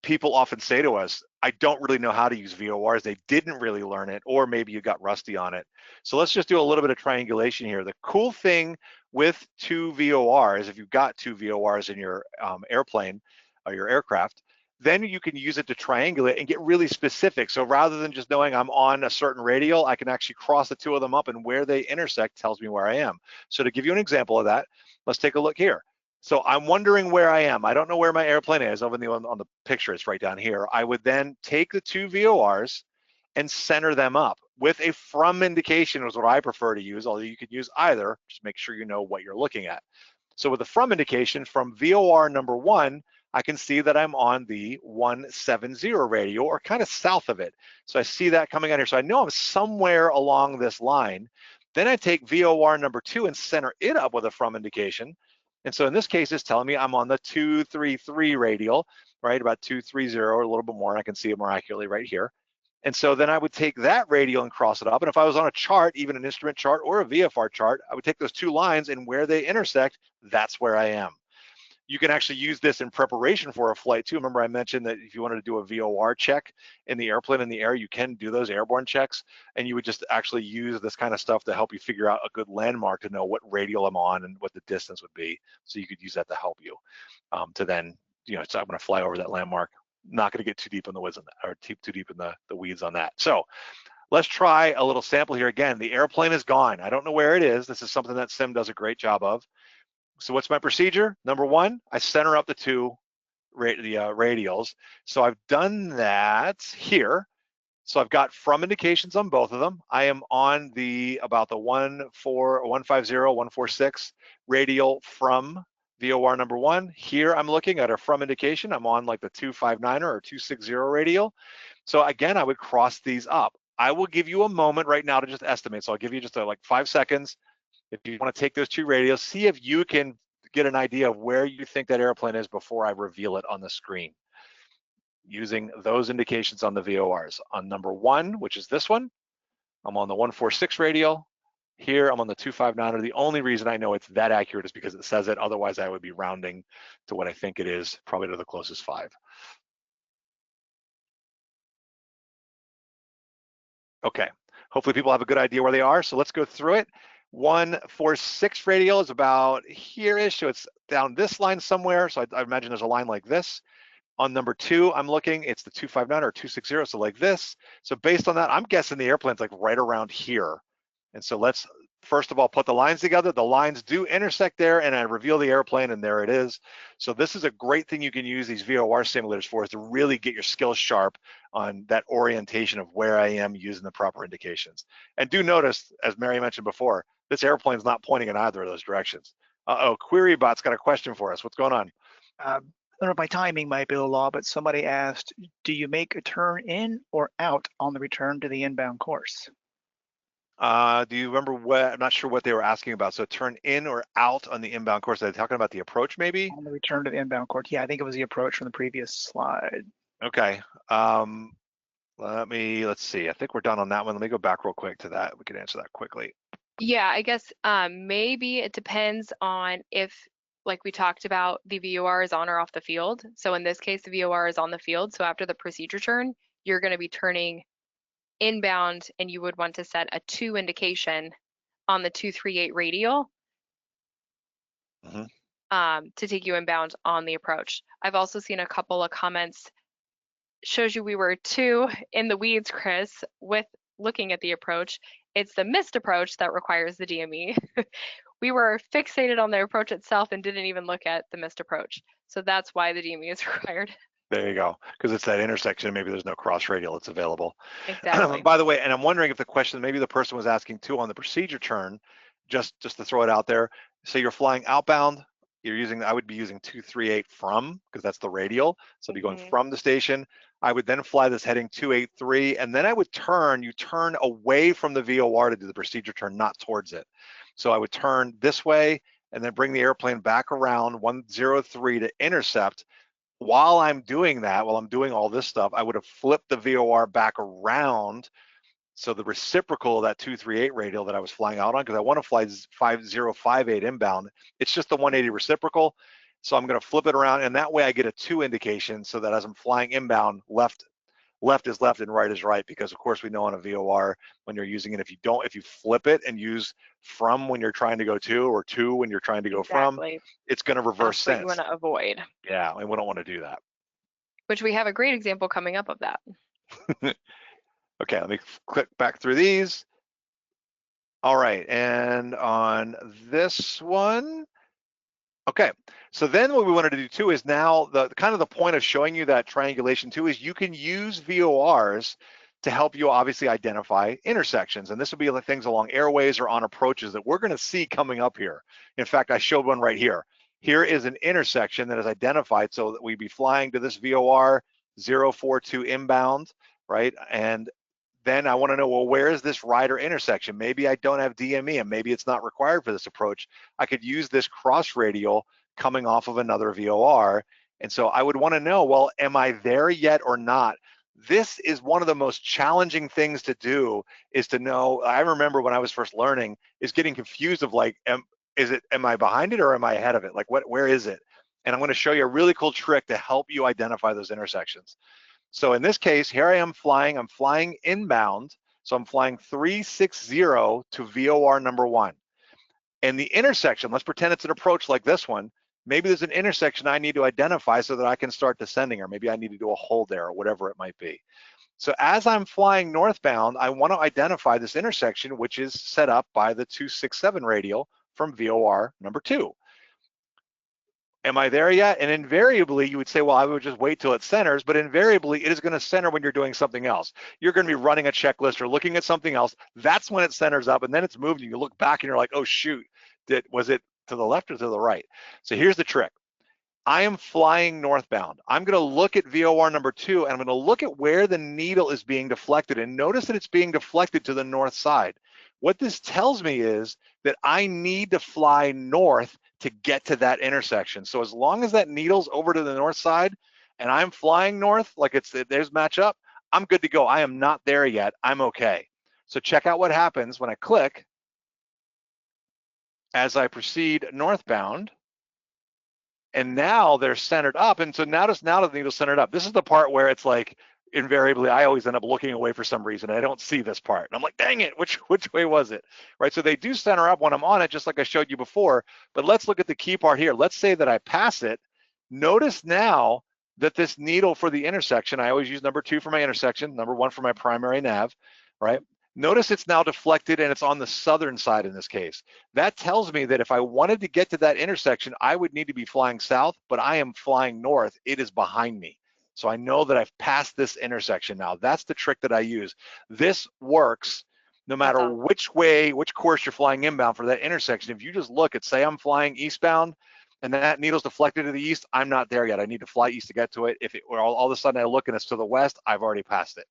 Speaker 1: people often say to us, I don't really know how to use VORs. They didn't really learn it, or maybe you got rusty on it. So let's just do a little bit of triangulation here. The cool thing with two VORs, if you've got two VORs in your airplane or your aircraft, then you can use it to triangulate and get really specific. So rather than just knowing I'm on a certain radial, I can actually cross the two of them up, and where they intersect tells me where I am. So to give you an example of that, let's take a look here. So I'm wondering where I am. I don't know where my airplane is. Over on the picture, it's right down here. I would then take the two VORs and center them up with a from indication is what I prefer to use, although you could use either. Just make sure you know what you're looking at. So with the from indication from VOR number 1, I can see that I'm on the 170 radial, or kind of south of it. So I see that coming out here. So I know I'm somewhere along this line. Then I take VOR number 2 and center it up with a from indication. And so in this case, it's telling me I'm on the 233 radial, right? About 230 or a little bit more. I can see it more accurately right here. And so then I would take that radial and cross it up. And if I was on a chart, even an instrument chart or a VFR chart, I would take those two lines, and where they intersect, that's where I am. You can actually use this in preparation for a flight too. Remember I mentioned that if you wanted to do a VOR check in the airplane in the air, you can do those airborne checks, and you would just actually use this kind of stuff to help you figure out a good landmark to know what radial I'm on and what the distance would be. So you could use that to help you to then, so I'm going to fly over that landmark. Not going to get too deep in the weeds on that, or too deep in the weeds on that. So let's try a little sample here. Again, the airplane is gone. I don't know where it is. This is something that Sim does a great job of. So what's my procedure? Number 1, I center up the two radials. So I've done that here. So I've got from indications on both of them. I am on about the 150, 146 radial from VOR number 1. Here I'm looking at a from indication. I'm on like the 259 or 260 radial. So again, I would cross these up. I will give you a moment right now to just estimate. So I'll give you just like 5 seconds. If you want to take those two radios, see if you can get an idea of where you think that airplane is before I reveal it on the screen, using those indications on the VORs. On number 1, which is this one, I'm on the 146 radial. Here I'm on the 259. The only reason I know it's that accurate is because it says it. Otherwise, I would be rounding to what I think it is, probably to the closest 5. Okay, hopefully people have a good idea where they are. So let's go through it. 146 radial is about here-ish, so it's down this line somewhere. So I imagine there's a line like this. On number 2, I'm looking, it's the 259 or 260, so like this. So based on that, I'm guessing the airplane's like right around here. And so let's first of all put the lines together. The lines do intersect there, and I reveal the airplane, and there it is. So this is a great thing you can use these VOR simulators for, is to really get your skills sharp on that orientation of where I am using the proper indications. And do notice, as Mary mentioned before, this airplane's not pointing in either of those directions. Uh-oh, QueryBot's got a question for us. What's going on?
Speaker 3: I don't know if my timing might be a little off, but somebody asked, do you make a turn in or out on the return to the inbound course?
Speaker 1: Do you remember what? I'm not sure what they were asking about. So turn in or out on the inbound course. Are they talking about the approach maybe?
Speaker 3: On the return to the inbound course. Yeah, I think it was the approach from the previous slide.
Speaker 1: Okay. Let's see. I think we're done on that one. Let me go back real quick to that. We can answer that quickly.
Speaker 2: Yeah, I guess maybe it depends on if, like we talked about, the VOR is on or off the field. So in this case, the VOR is on the field. So after the procedure turn, you're going to be turning inbound, and you would want to set a 2 indication on the 238 radial to take you inbound on the approach. I've also seen a couple of comments, shows you we were too in the weeds, Chris, with looking at the approach. It's the missed approach that requires the DME. We were fixated on the approach itself and didn't even look at the missed approach. So that's why the DME is required.
Speaker 1: There you go, because it's that intersection. Maybe there's no cross radial that's available.
Speaker 2: Exactly.
Speaker 1: By the way, and I'm wondering if the question, maybe the person was asking too on the procedure turn, just to throw it out there. So you're flying outbound, I would be using 238 from, because that's the radial. So I'd be going from the station. I would then fly this heading 283, and then I would you turn away from the VOR to do the procedure turn, not towards it. So I would turn this way and then bring the airplane back around 103 to intercept. While I'm doing that, while I'm doing all this stuff, I would have flipped the VOR back around. So the reciprocal of that 238 radial that I was flying out on, because I want to fly 5058 inbound, it's just the 180 reciprocal. So I'm going to flip it around, and that way I get a 2 indication, so that as I'm flying inbound, left is left and right is right, because of course we know on a VOR when you're using it, if you flip it and use from when you're trying to go to, or to when you're trying to go from, it's going to reverse sense.
Speaker 2: That's what you want to avoid.
Speaker 1: Yeah, and we don't want to do that.
Speaker 2: Which we have a great example coming up of that.
Speaker 1: Okay, let me click back through these. All right, and on this one, okay, so then what we wanted to do too is now the kind of the point of showing you that triangulation too is you can use VORs to help you obviously identify intersections, and this would be like things along airways or on approaches that we're going to see coming up here. In fact, I showed one right here. Here is an intersection that is identified, so that we'd be flying to this VOR 042 inbound, right? And then I want to know, well, where is this rider intersection? Maybe I don't have DME, and maybe it's not required for this approach. I could use this cross radial coming off of another VOR. And so I would want to know, well, am I there yet or not? This is one of the most challenging things to do, is to know. I remember when I was first learning, is getting confused of like, am I behind it or am I ahead of it? Like, where is it? And I'm going to show you a really cool trick to help you identify those intersections. So in this case, here I am flying, I'm flying inbound. So I'm flying 360 to VOR number 1. And the intersection, let's pretend it's an approach like this one. Maybe there's an intersection I need to identify so that I can start descending, or maybe I need to do a hold there, or whatever it might be. So as I'm flying northbound, I want to identify this intersection, which is set up by the 267 radial from VOR number 2. Am I there yet? And invariably, you would say, well, I would just wait till it centers, but invariably, it is going to center when you're doing something else. You're going to be running a checklist or looking at something else. That's when it centers up, and then it's moved, and you look back, and you're like, oh, shoot, was it to the left or to the right? So here's the trick. I am flying northbound. I'm going to look at VOR number 2, and I'm going to look at where the needle is being deflected, and notice that it's being deflected to the north side. What this tells me is that I need to fly north to get to that intersection. So as long as that needle's over to the north side and I'm flying north, like there's match up, I'm good to go. I am not there yet. I'm okay. So check out what happens when I click as I proceed northbound. And now they're centered up. And so now the needle's centered up. This is the part where it's like, invariably, I always end up looking away for some reason. I don't see this part. And I'm like, dang it, which way was it? Right, so they do center up when I'm on it, just like I showed you before. But let's look at the key part here. Let's say that I pass it. Notice now that this needle for the intersection, I always use number 2 for my intersection, number 1 for my primary nav, right? Notice it's now deflected and it's on the southern side in this case. That tells me that if I wanted to get to that intersection, I would need to be flying south, but I am flying north. It is behind me. So I know that I've passed this intersection now. That's the trick that I use. This works no matter which course you're flying inbound for that intersection. If you just look at, say I'm flying eastbound and that needle's deflected to the east, I'm not there yet. I need to fly east to get to it. If it or all of a sudden I look and it's to the west, I've already passed it.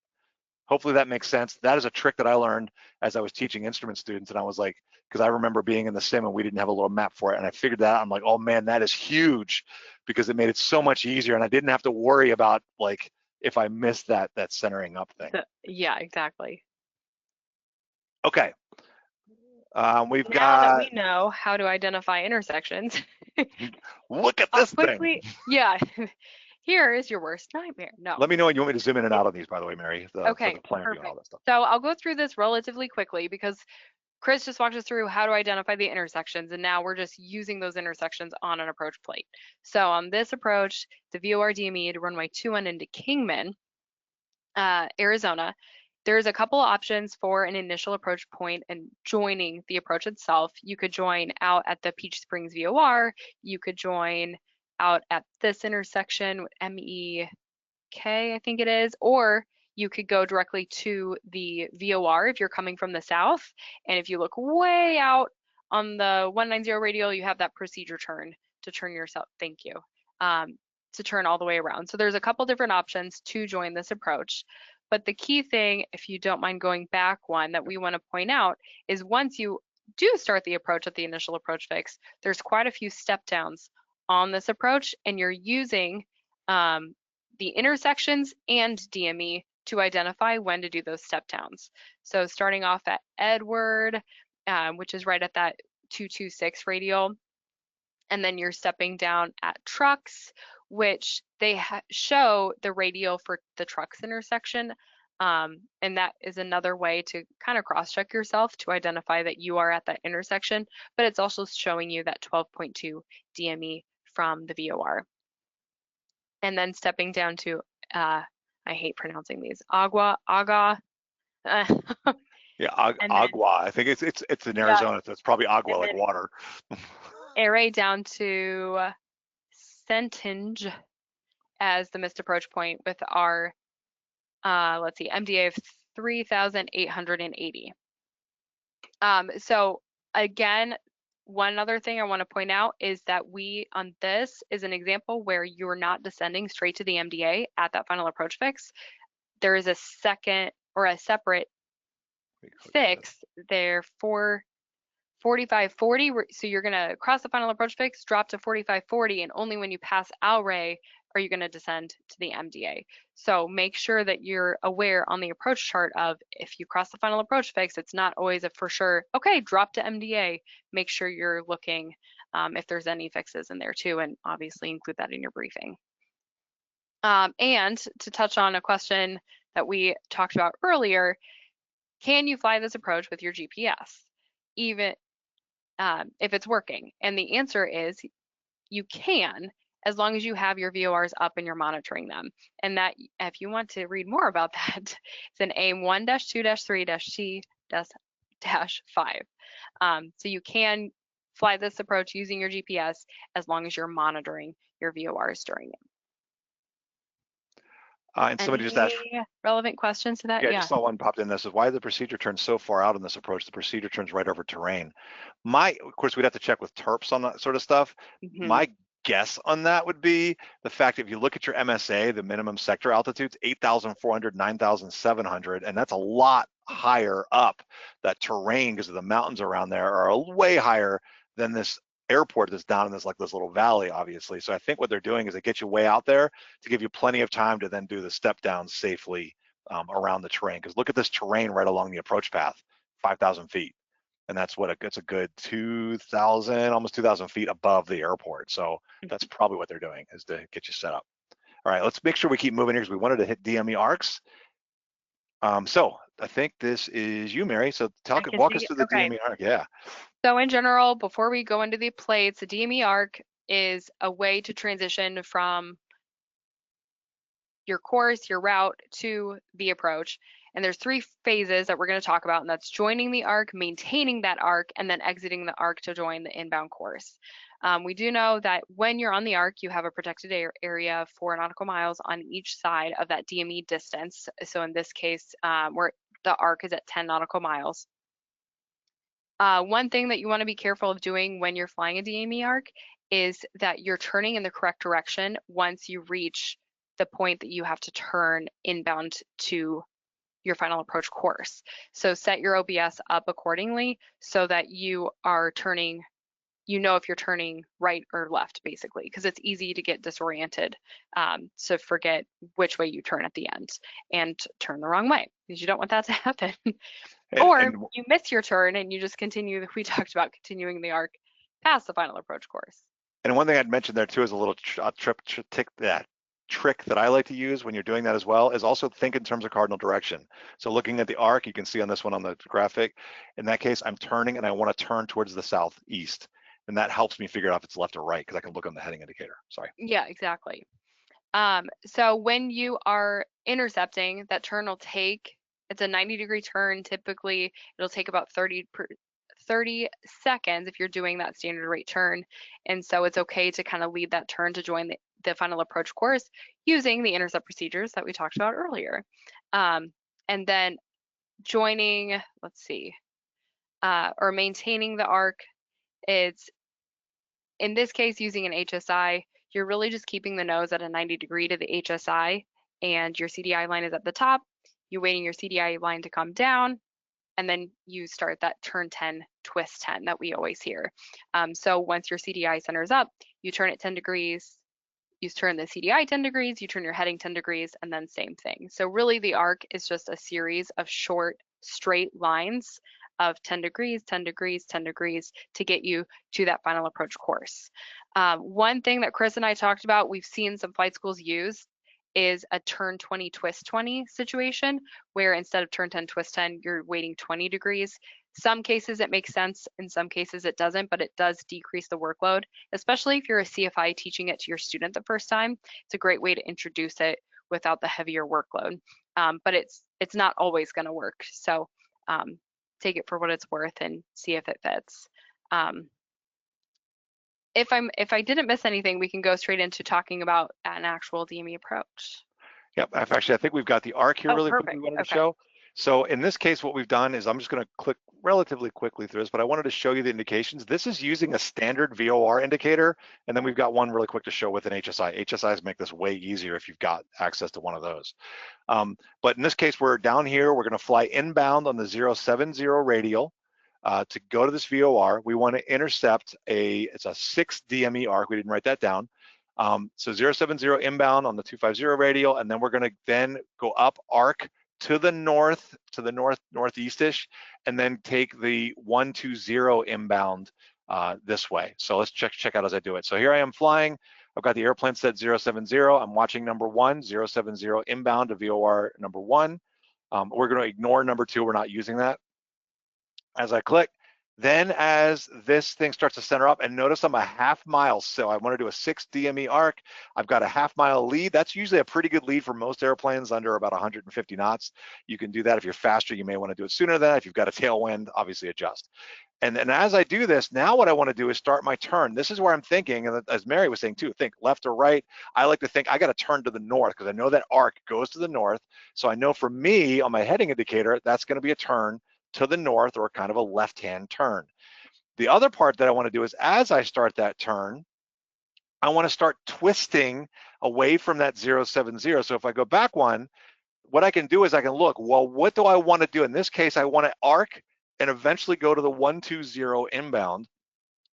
Speaker 1: Hopefully that makes sense. That is a trick that I learned as I was teaching instrument students, and I was like, because I remember being in the sim and we didn't have a little map for it, and I figured that out. I'm like, oh man, that is huge, because it made it so much easier, and I didn't have to worry about like if I missed that centering up thing.
Speaker 2: Yeah, exactly.
Speaker 1: Okay. We've
Speaker 2: now
Speaker 1: got.
Speaker 2: Now that we know how to identify intersections.
Speaker 1: Look at this thing.
Speaker 2: Yeah. Here is your worst nightmare. No.
Speaker 1: Let me know when you want me to zoom in and out on these, by the way, Mary.
Speaker 2: Okay,
Speaker 1: the plan view and
Speaker 2: perfect.
Speaker 1: all that stuff.
Speaker 2: So I'll go through this relatively quickly because Chris just walked us through how to identify the intersections, and now we're just using those intersections on an approach plate. So on this approach, the VOR DME to runway 21 into Kingman, Arizona, there's a couple options for an initial approach point and joining the approach itself. You could join out at the Peach Springs VOR. You could join out at this intersection with MEK, I think it is, or you could go directly to the VOR if you're coming from the south. And if you look way out on the 190 radial, you have that procedure turn to turn yourself, thank you, to turn all the way around. So there's a couple different options to join this approach. But the key thing, if you don't mind going back one, that we want to point out is once you do start the approach at the initial approach fix, there's quite a few step downs on this approach, and you're using the intersections and DME to identify when to do those step downs. So starting off at Edward, which is right at that 226 radial, and then you're stepping down at trucks, which they show the radial for the trucks intersection. And that is another way to kind of cross-check yourself to identify that you are at that intersection, but it's also showing you that 12.2 DME from the VOR. And then stepping down to, I hate pronouncing these, Agua.
Speaker 1: Yeah, agua. I think it's in Arizona, so it's probably agua, like water.
Speaker 2: Array down to Centinge as the missed approach point with our, let's see, MDA of 3,880. So again, one other thing I want to point out is that we, on this, is an example where you're not descending straight to the MDA at that final approach fix. There is a second or a separate fix there for 4540, so you're going to cross the final approach fix, drop to 4540, and only when you pass Alray are you going to descend to the MDA. So make sure that you're aware on the approach chart of if you cross the final approach fix, it's not always a for sure, okay, drop to MDA. Make sure you're looking if there's any fixes in there too, and obviously include that in your briefing. And to touch on a question that we talked about earlier, can you fly this approach with your GPS, even if it's working? And the answer is you can, as long as you have your VORs up and you're monitoring them. And that, if you want to read more about that, it's in AIM 1-2-3-T-5. So you can fly this approach using your GPS as long as you're monitoring your VORs during it.
Speaker 1: And somebody just asked,
Speaker 2: relevant questions to that?
Speaker 1: Yeah, I just saw one popped in. This is why the procedure turns so far out in this approach. The procedure turns right over terrain. Of course, we'd have to check with TERPs on that sort of stuff. My guess on that would be the fact if you look at your MSA, the minimum sector altitude's 8,400, 9,700, and that's a lot higher up. That terrain, because of the mountains around there, are way higher than this airport that's down in this little valley, obviously. So I think what they're doing is they get you way out there to give you plenty of time to then do the step down safely around the terrain. Because look at this terrain right along the approach path, 5,000 feet. And that's what it's a good 2,000, almost 2,000 feet above the airport. So that's probably what they're doing, is to get you set up. All right, let's make sure we keep moving here because we wanted to hit DME arcs. So I think this is you, Mary. So walk us through the DME arc. Yeah.
Speaker 2: So in general, before we go into the plates, the DME arc is a way to transition from your course, your route, to the approach. And there's 3 phases that we're going to talk about, and that's joining the arc, maintaining that arc, and then exiting the arc to join the inbound course. We do know that when you're on the arc, you have a protected area of 4 nautical miles on each side of that DME distance. So in this case, where the arc is at 10 nautical miles. One thing that you want to be careful of doing when you're flying a DME arc is that you're turning in the correct direction once you reach the point that you have to turn inbound to your final approach course. So set your OBS up accordingly so that you are turning, if you're turning right or left, basically, because it's easy to get disoriented, to forget which way you turn at the end and turn the wrong way, because you don't want that to happen. Or you miss your turn and you just continue. We talked about continuing the arc past the final approach course.
Speaker 1: And one thing I'd mention there too is a little trick that I like to use when you're doing that as well is also think in terms of cardinal direction. So looking at the arc, you can see on this one on the graphic, in that case, I'm turning and I want to turn towards the southeast. And that helps me figure out if it's left or right because I can look on the heading indicator. Sorry.
Speaker 2: Yeah, exactly. So when you are intercepting, that turn will take, it's a 90-degree turn. Typically, it'll take about 30 seconds if you're doing that standard rate turn. And so it's okay to kind of lead that turn to join the final approach course using the intercept procedures that we talked about earlier. And then joining, let's see, or maintaining the arc, it's In this case, using an HSI, you're really just keeping the nose at a 90 degree to the HSI, and your CDI line is at the top. You're waiting your CDI line to come down, and then you start that turn 10, twist 10 that we always hear. So once your CDI centers up, you turn it 10 degrees, you turn the CDI 10 degrees, you turn your heading 10 degrees, and then same thing. So really the arc is just a series of short, straight lines of 10 degrees, 10 degrees, 10 degrees to get you to that final approach course. One thing that Chris and I talked about, we've seen some flight schools use, is a turn 20, twist 20 situation, where instead of turn 10, twist 10, you're waiting 20 degrees. Some cases it makes sense, in some cases it doesn't, but it does decrease the workload, especially if you're a CFI teaching it to your student the first time. It's a great way to introduce it without the heavier workload, but it's not always going to work. So take it for what it's worth and see if it fits. If I didn't miss anything, we can go straight into talking about an actual DME approach.
Speaker 1: Yep, actually, I think we've got the arc here really quickly we wanted to show. So in this case, what we've done is I'm just going to click relatively quickly through this, but I wanted to show you the indications. This is using a standard VOR indicator, and then we've got one really quick to show with an HSI. HSIs make this way easier if you've got access to one of those. But in this case, we're down here. We're going to fly inbound on the 070 radial. To go to this VOR, we want to intercept it's a 6 DME arc. We didn't write that down. So 070 inbound on the 250 radial, and then we're going to then go up arc to the northeast-ish, and then take the 120 inbound this way. So let's check out as I do it. So here I am flying. I've got the airplane set 070. I'm watching number 1, 070 inbound to VOR number 1. We're going to ignore number 2. We're not using that. As I click, then as this thing starts to center up, and notice I'm a half mile, so I want to do a 6 DME arc. I've got a half mile lead. That's usually a pretty good lead for most airplanes under about 150 knots. You can do that. If you're faster, you may want to do it sooner than that. If you've got a tailwind, obviously adjust. And as I do this, now what I want to do is start my turn. This is where I'm thinking, and as Mary was saying too, think left or right. I like to think I got to turn to the north because I know that arc goes to the north. So I know for me on my heading indicator, that's going to be a turn to the north, or kind of a left-hand turn. The other part that I want to do is as I start that turn, I want to start twisting away from that 070. So if I go back one, what I can do is I can look, well, what do I want to do? In this case, I want to arc and eventually go to the 120 inbound.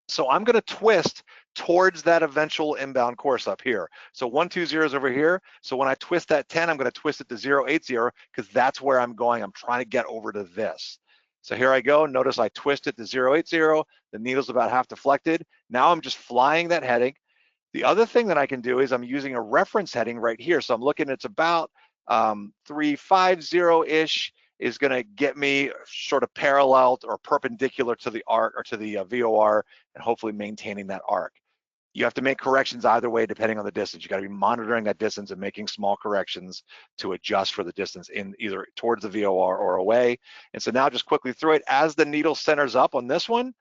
Speaker 1: So I'm going to twist towards that eventual inbound course up here. So 120 is over here. So when I twist that 10, I'm going to twist it to 080 because that's where I'm going. I'm trying to get over to this. So here I go. Notice I twist it to 080. The needle's about half deflected. Now I'm just flying that heading. The other thing that I can do is I'm using a reference heading right here. So I'm looking, it's about 350-ish is going to get me sort of parallel or perpendicular to the arc or to the VOR, and hopefully maintaining that arc. You have to make corrections either way depending on the distance. You got to be monitoring that distance and making small corrections to adjust for the distance in either towards the VOR or away. And so now just quickly through it, as the needle centers up on this one,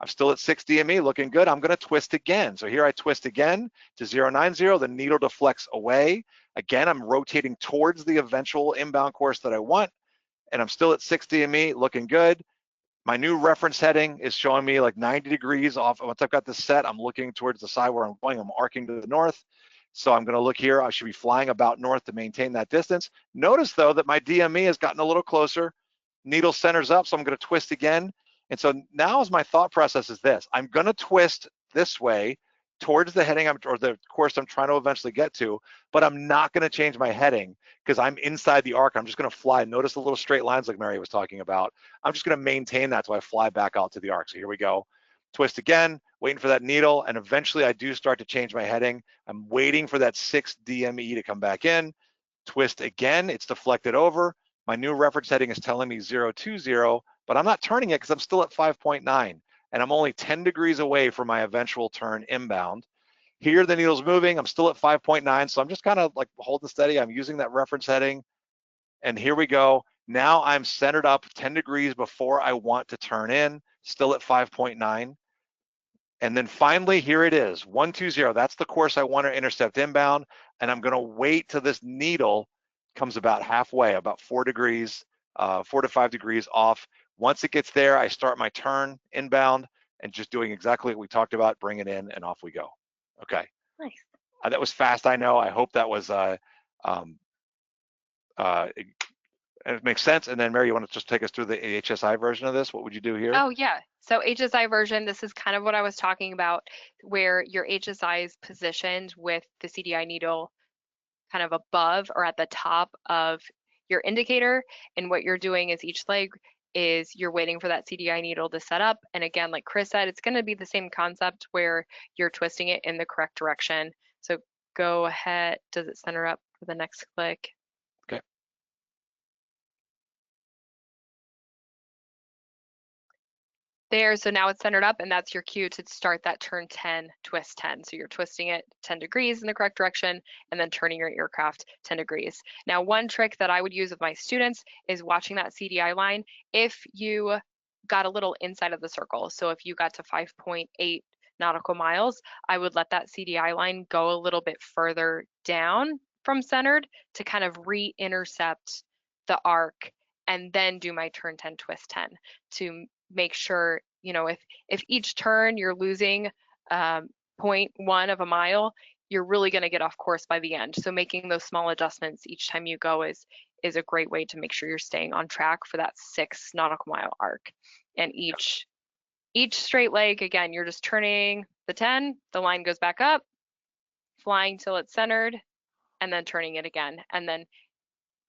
Speaker 1: I'm still at 6 DME, looking good. I'm going to twist again. So here I twist again to 090. The needle deflects away. Again, I'm rotating towards the eventual inbound course that I want, and I'm still at 6 DME, looking good. My new reference heading is showing me like 90 degrees off. Once I've got this set, I'm looking towards the side where I'm going. I'm arcing to the north. So I'm going to look here. I should be flying about north to maintain that distance. Notice though that my DME has gotten a little closer. Needle centers up, so I'm going to twist again. And so now as my thought process is this, I'm going to twist this way towards the heading or the course I'm trying to eventually get to, but I'm not going to change my heading because I'm inside the arc. I'm just going to fly. Notice the little straight lines like Mary was talking about. I'm just going to maintain that so I fly back out to the arc. So here we go. Twist again, waiting for that needle, and eventually I do start to change my heading. I'm waiting for that 6 DME to come back in. Twist again, it's deflected over. My new reference heading is telling me 020, but I'm not turning it because I'm still at 5.9. and I'm only 10 degrees away from my eventual turn inbound. Here, the needle's moving. I'm still at 5.9, so I'm just kind of like holding steady. I'm using that reference heading, and here we go. Now I'm centered up 10 degrees before I want to turn in, still at 5.9. And then finally, here it is, 120. That's the course I want to intercept inbound, and I'm going to wait till this needle comes about halfway, about 4 to 5 degrees off. Once it gets there, I start my turn inbound, and just doing exactly what we talked about, bring it in, and off we go. Okay.
Speaker 2: Nice.
Speaker 1: That was fast, I know. I hope that was it makes sense. And then Mary, you want to just take us through the HSI version of this? What would you do here?
Speaker 2: Oh yeah, so HSI version, this is kind of what I was talking about, where your HSI is positioned with the CDI needle kind of above or at the top of your indicator. And what you're doing is each leg is you're waiting for that CDI needle to set up. And again, like Chris said, it's going to be the same concept where you're twisting it in the correct direction. So go ahead. Does it center up for the next click?
Speaker 1: Okay.
Speaker 2: There, so now it's centered up, and that's your cue to start that turn 10, twist 10. So you're twisting it 10 degrees in the correct direction and then turning your aircraft 10 degrees. Now, one trick that I would use with my students is watching that CDI line. If you got a little inside of the circle, so if you got to 5.8 nautical miles, I would let that CDI line go a little bit further down from centered to kind of re-intercept the arc, and then do my turn 10, twist 10 to make sure, you know, if each turn you're losing 0.1 of a mile, you're really going to get off course by the end. So making those small adjustments each time you go is a great way to make sure you're staying on track for that 6 nautical mile arc. And each straight leg, again, you're just turning the 10, the line goes back up, flying till it's centered, and then turning it again. And then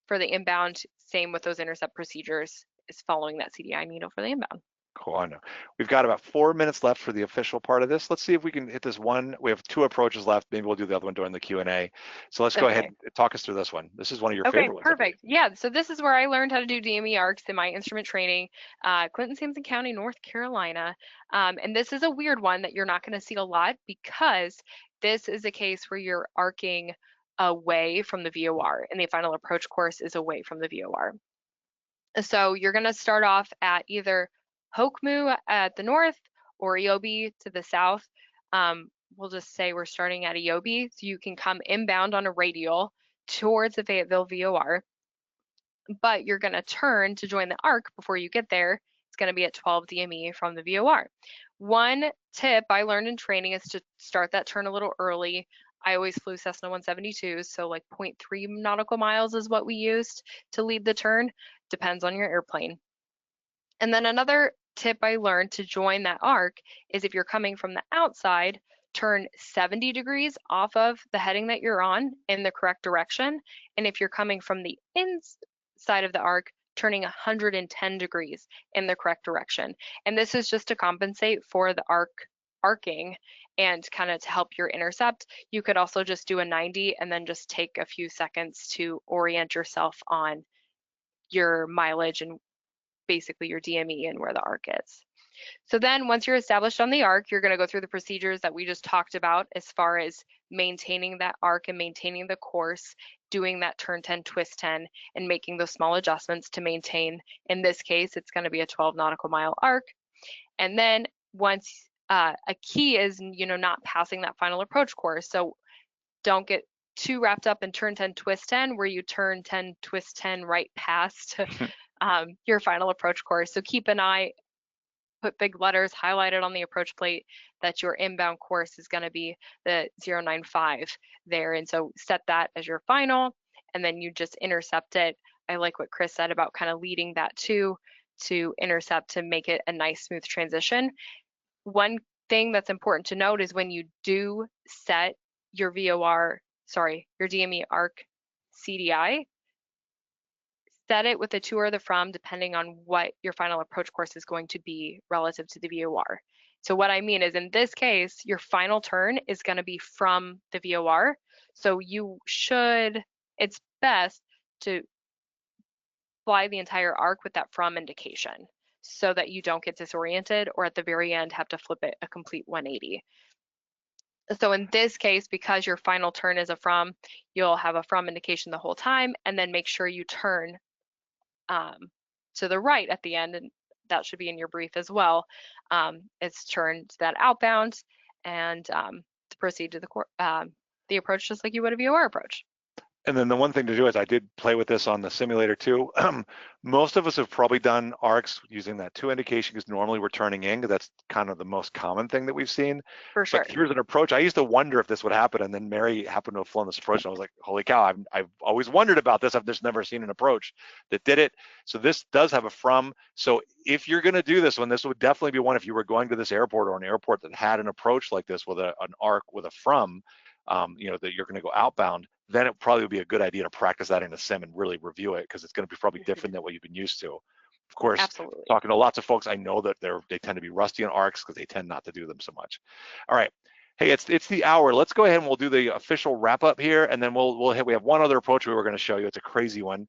Speaker 2: for the inbound, same with those intercept procedures, is following that CDI needle for the inbound.
Speaker 1: Cool, I know. We've got about 4 minutes left for the official part of this. Let's see if we can hit this one. We have 2 approaches left. Maybe we'll do the other one during the Q&A. So let's go ahead and talk us through this one. This is one of your favorite ones.
Speaker 2: Okay, perfect. Yeah, so this is where I learned how to do DME arcs in my instrument training, Clinton Sampson County, North Carolina. And this is a weird one that you're not going to see a lot, because this is a case where you're arcing away from the VOR, and the final approach course is away from the VOR. So you're going to start off at either Hokmu at the north or EOB to the south. We'll just say we're starting at EOB, so you can come inbound on a radial towards the Fayetteville VOR, but you're going to turn to join the arc before you get there. It's going to be at 12 DME from the VOR. One tip I learned in training is to start that turn a little early. I always flew Cessna 172s, so like 0.3 nautical miles is what we used to lead the turn. Depends on your airplane. And then another tip I learned to join that arc is if you're coming from the outside, turn 70 degrees off of the heading that you're on in the correct direction. And if you're coming from the inside of the arc, turning 110 degrees in the correct direction. And this is just to compensate for the arcing and kind of to help your intercept. You could also just do a 90 and then just take a few seconds to orient yourself on your mileage and basically your DME and where the arc is. So then once you're established on the arc, you're going to go through the procedures that we just talked about as far as maintaining that arc and maintaining the course, doing that turn 10, twist 10, and making those small adjustments to maintain. In this case, it's going to be a 12 nautical mile arc. And then once a key is, you know, not passing that final approach course. So don't get too wrapped up in turn 10, twist 10, where you turn 10, twist 10 right past your final approach course. So keep an eye, put big letters highlighted on the approach plate that your inbound course is going to be the 095 there. And so set that as your final, and then you just intercept it. I like what Chris said about kind of leading that to intercept to make it a nice smooth transition. One thing that's important to note is when you do set your your DME arc CDI, set it with the to or the from, depending on what your final approach course is going to be relative to the VOR. So what I mean is, in this case, your final turn is going to be from the VOR. So it's best to fly the entire arc with that from indication so that you don't get disoriented or at the very end have to flip it a complete 180. So in this case, because your final turn is a from, you'll have a from indication the whole time, and then make sure you turn to the right at the end, and that should be in your brief as well. It's turned to that outbound and to proceed to the approach just like you would a VOR approach.
Speaker 1: And then the one thing to do is I did play with this on the simulator too. Most of us have probably done arcs using that 2 indication because normally we're turning in, because that's kind of the most common thing that we've seen.
Speaker 2: For sure.
Speaker 1: But here's an approach. I used to wonder if this would happen, and then Mary happened to have flown this approach, and I was like, holy cow, I've always wondered about this. I've just never seen an approach that did it. So this does have a from. So if you're gonna do this one, this would definitely be one if you were going to this airport or an airport that had an approach like this with an arc with a from, you know, that you're gonna go outbound, then it probably would be a good idea to practice that in a sim and really review it, because it's going to be probably different than what you've been used to. Of course,
Speaker 2: Absolutely.
Speaker 1: talking to lots of folks, I know that they tend to be rusty on arcs because they tend not to do them so much. All right. Hey, it's the hour. Let's go ahead and we'll do the official wrap up here, and then we have one other approach we were going to show you. It's a crazy one.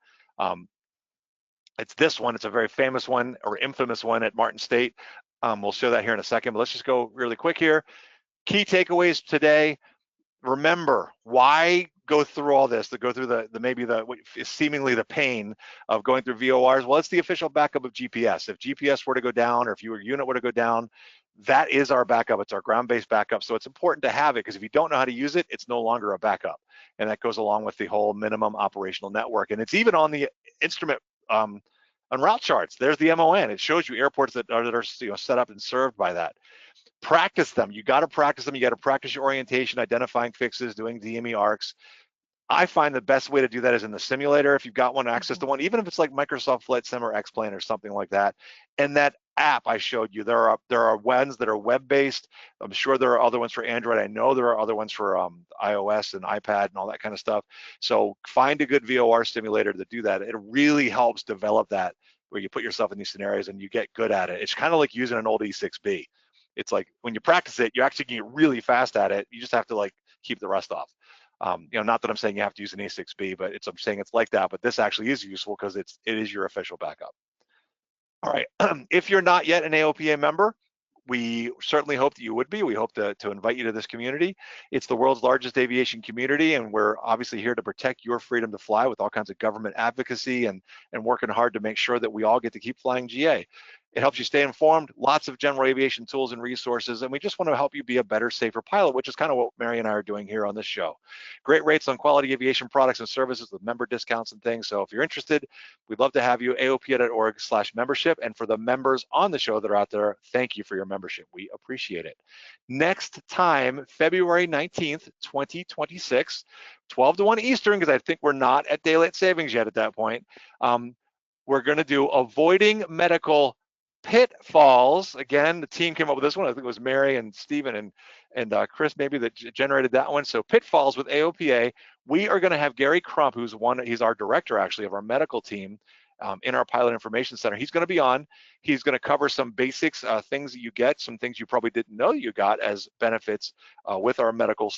Speaker 1: It's this one. It's a very famous one, or infamous one at Martin State. We'll show that here in a second, but let's just go really quick here. Key takeaways today. Remember, why go through all this, to go through maybe what is seemingly the pain of going through VORs? Well, it's the official backup of GPS. If GPS were to go down, or if your unit were to go down, that is our backup. It's our ground-based backup. So it's important to have it, because if you don't know how to use it, it's no longer a backup. And that goes along with the whole minimum operational network. And it's even on the instrument on route charts. There's the MON. It shows you airports that are set up and served by that. Practice them. You got to practice them. You got to practice your orientation, identifying fixes, doing DME arcs. I find the best way to do that is in the simulator. If you've got one, access to one, even if it's like Microsoft Flight Sim or X-Plane or something like that. And that app I showed you, there are ones that are web-based. I'm sure there are other ones for Android. I know there are other ones for iOS and iPad and all that kind of stuff. So find a good VOR simulator to do that. It really helps develop that, where you put yourself in these scenarios and you get good at it. It's kind of like using an old E6B. It's like when you practice it, you actually can get really fast at it. You just have to like keep the rust off. Not that I'm saying you have to use an A6B, but I'm saying it's like that. But this actually is useful because it is your official backup. All right. If you're not yet an AOPA member, we certainly hope that you would be. We hope to invite you to this community. It's the world's largest aviation community, and we're obviously here to protect your freedom to fly with all kinds of government advocacy and working hard to make sure that we all get to keep flying GA. It helps you stay informed, lots of general aviation tools and resources, and we just want to help you be a better, safer pilot, which is kind of what Mary and I are doing here on this show. Great rates on quality aviation products and services with member discounts and things. So if you're interested, we'd love to have you, aopa.org/membership. And for the members on the show that are out there, thank you for your membership. We appreciate it. Next time, February 19th, 2026, 12 to 1 Eastern, because I think we're not at daylight savings yet at that point. We're going to do avoiding medical pitfalls. Again, the team came up with this one. I think it was Mary and Stephen and Chris maybe that generated that one. So pitfalls with AOPA. We are going to have Gary Crump, he's our director actually of our medical team in our pilot information center. He's going to be on. He's going to cover some basics, things that you get, some things you probably didn't know you got as benefits with our medical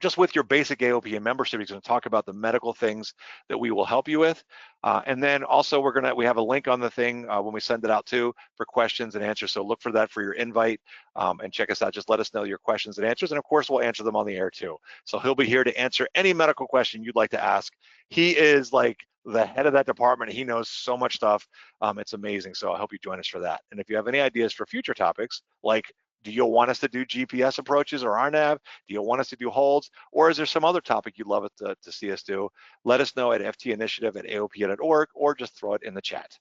Speaker 1: just with your basic AOPA membership. He's going to talk about the medical things that we will help you with. And then also we have a link on the thing when we send it out too for questions and answers. So look for that for your invite and check us out. Just let us know your questions and answers. And of course, we'll answer them on the air too. So he'll be here to answer any medical question you'd like to ask. He is like the head of that department. He knows so much stuff. It's amazing. So I hope you join us for that. And if you have any ideas for future topics, like do you want us to do GPS approaches or RNAV? Do you want us to do holds? Or is there some other topic you'd love to see us do? Let us know at ftinitiative@aopa.org or just throw it in the chat.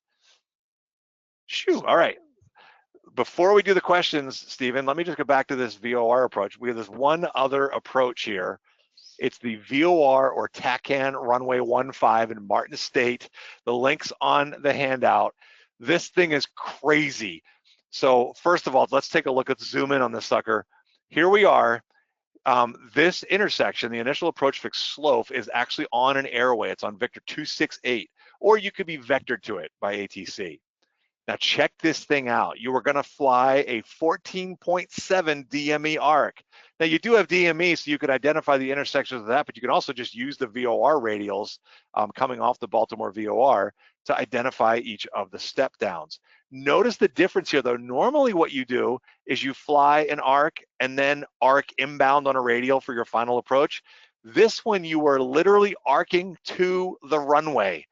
Speaker 1: Shoo, all right. Before we do the questions, Stephen, let me just go back to this VOR approach. We have this one other approach here. It's the VOR or TACAN runway 15 in Martin State. The link's on the handout. This thing is crazy. So first of all, let's take a look at zoom in on this sucker. Here we are. This intersection, the initial approach fixed slope, is actually on an airway. It's on Victor 268, or you could be vectored to it by ATC. Now check this thing out. You are going to fly a 14.7 DME arc. Now you do have DME, so you could identify the intersections of that, but you can also just use the VOR radials coming off the Baltimore VOR to identify each of the step downs. Notice the difference here though. Normally what you do is you fly an arc and then arc inbound on a radial for your final approach. This one you are literally arcing to the runway.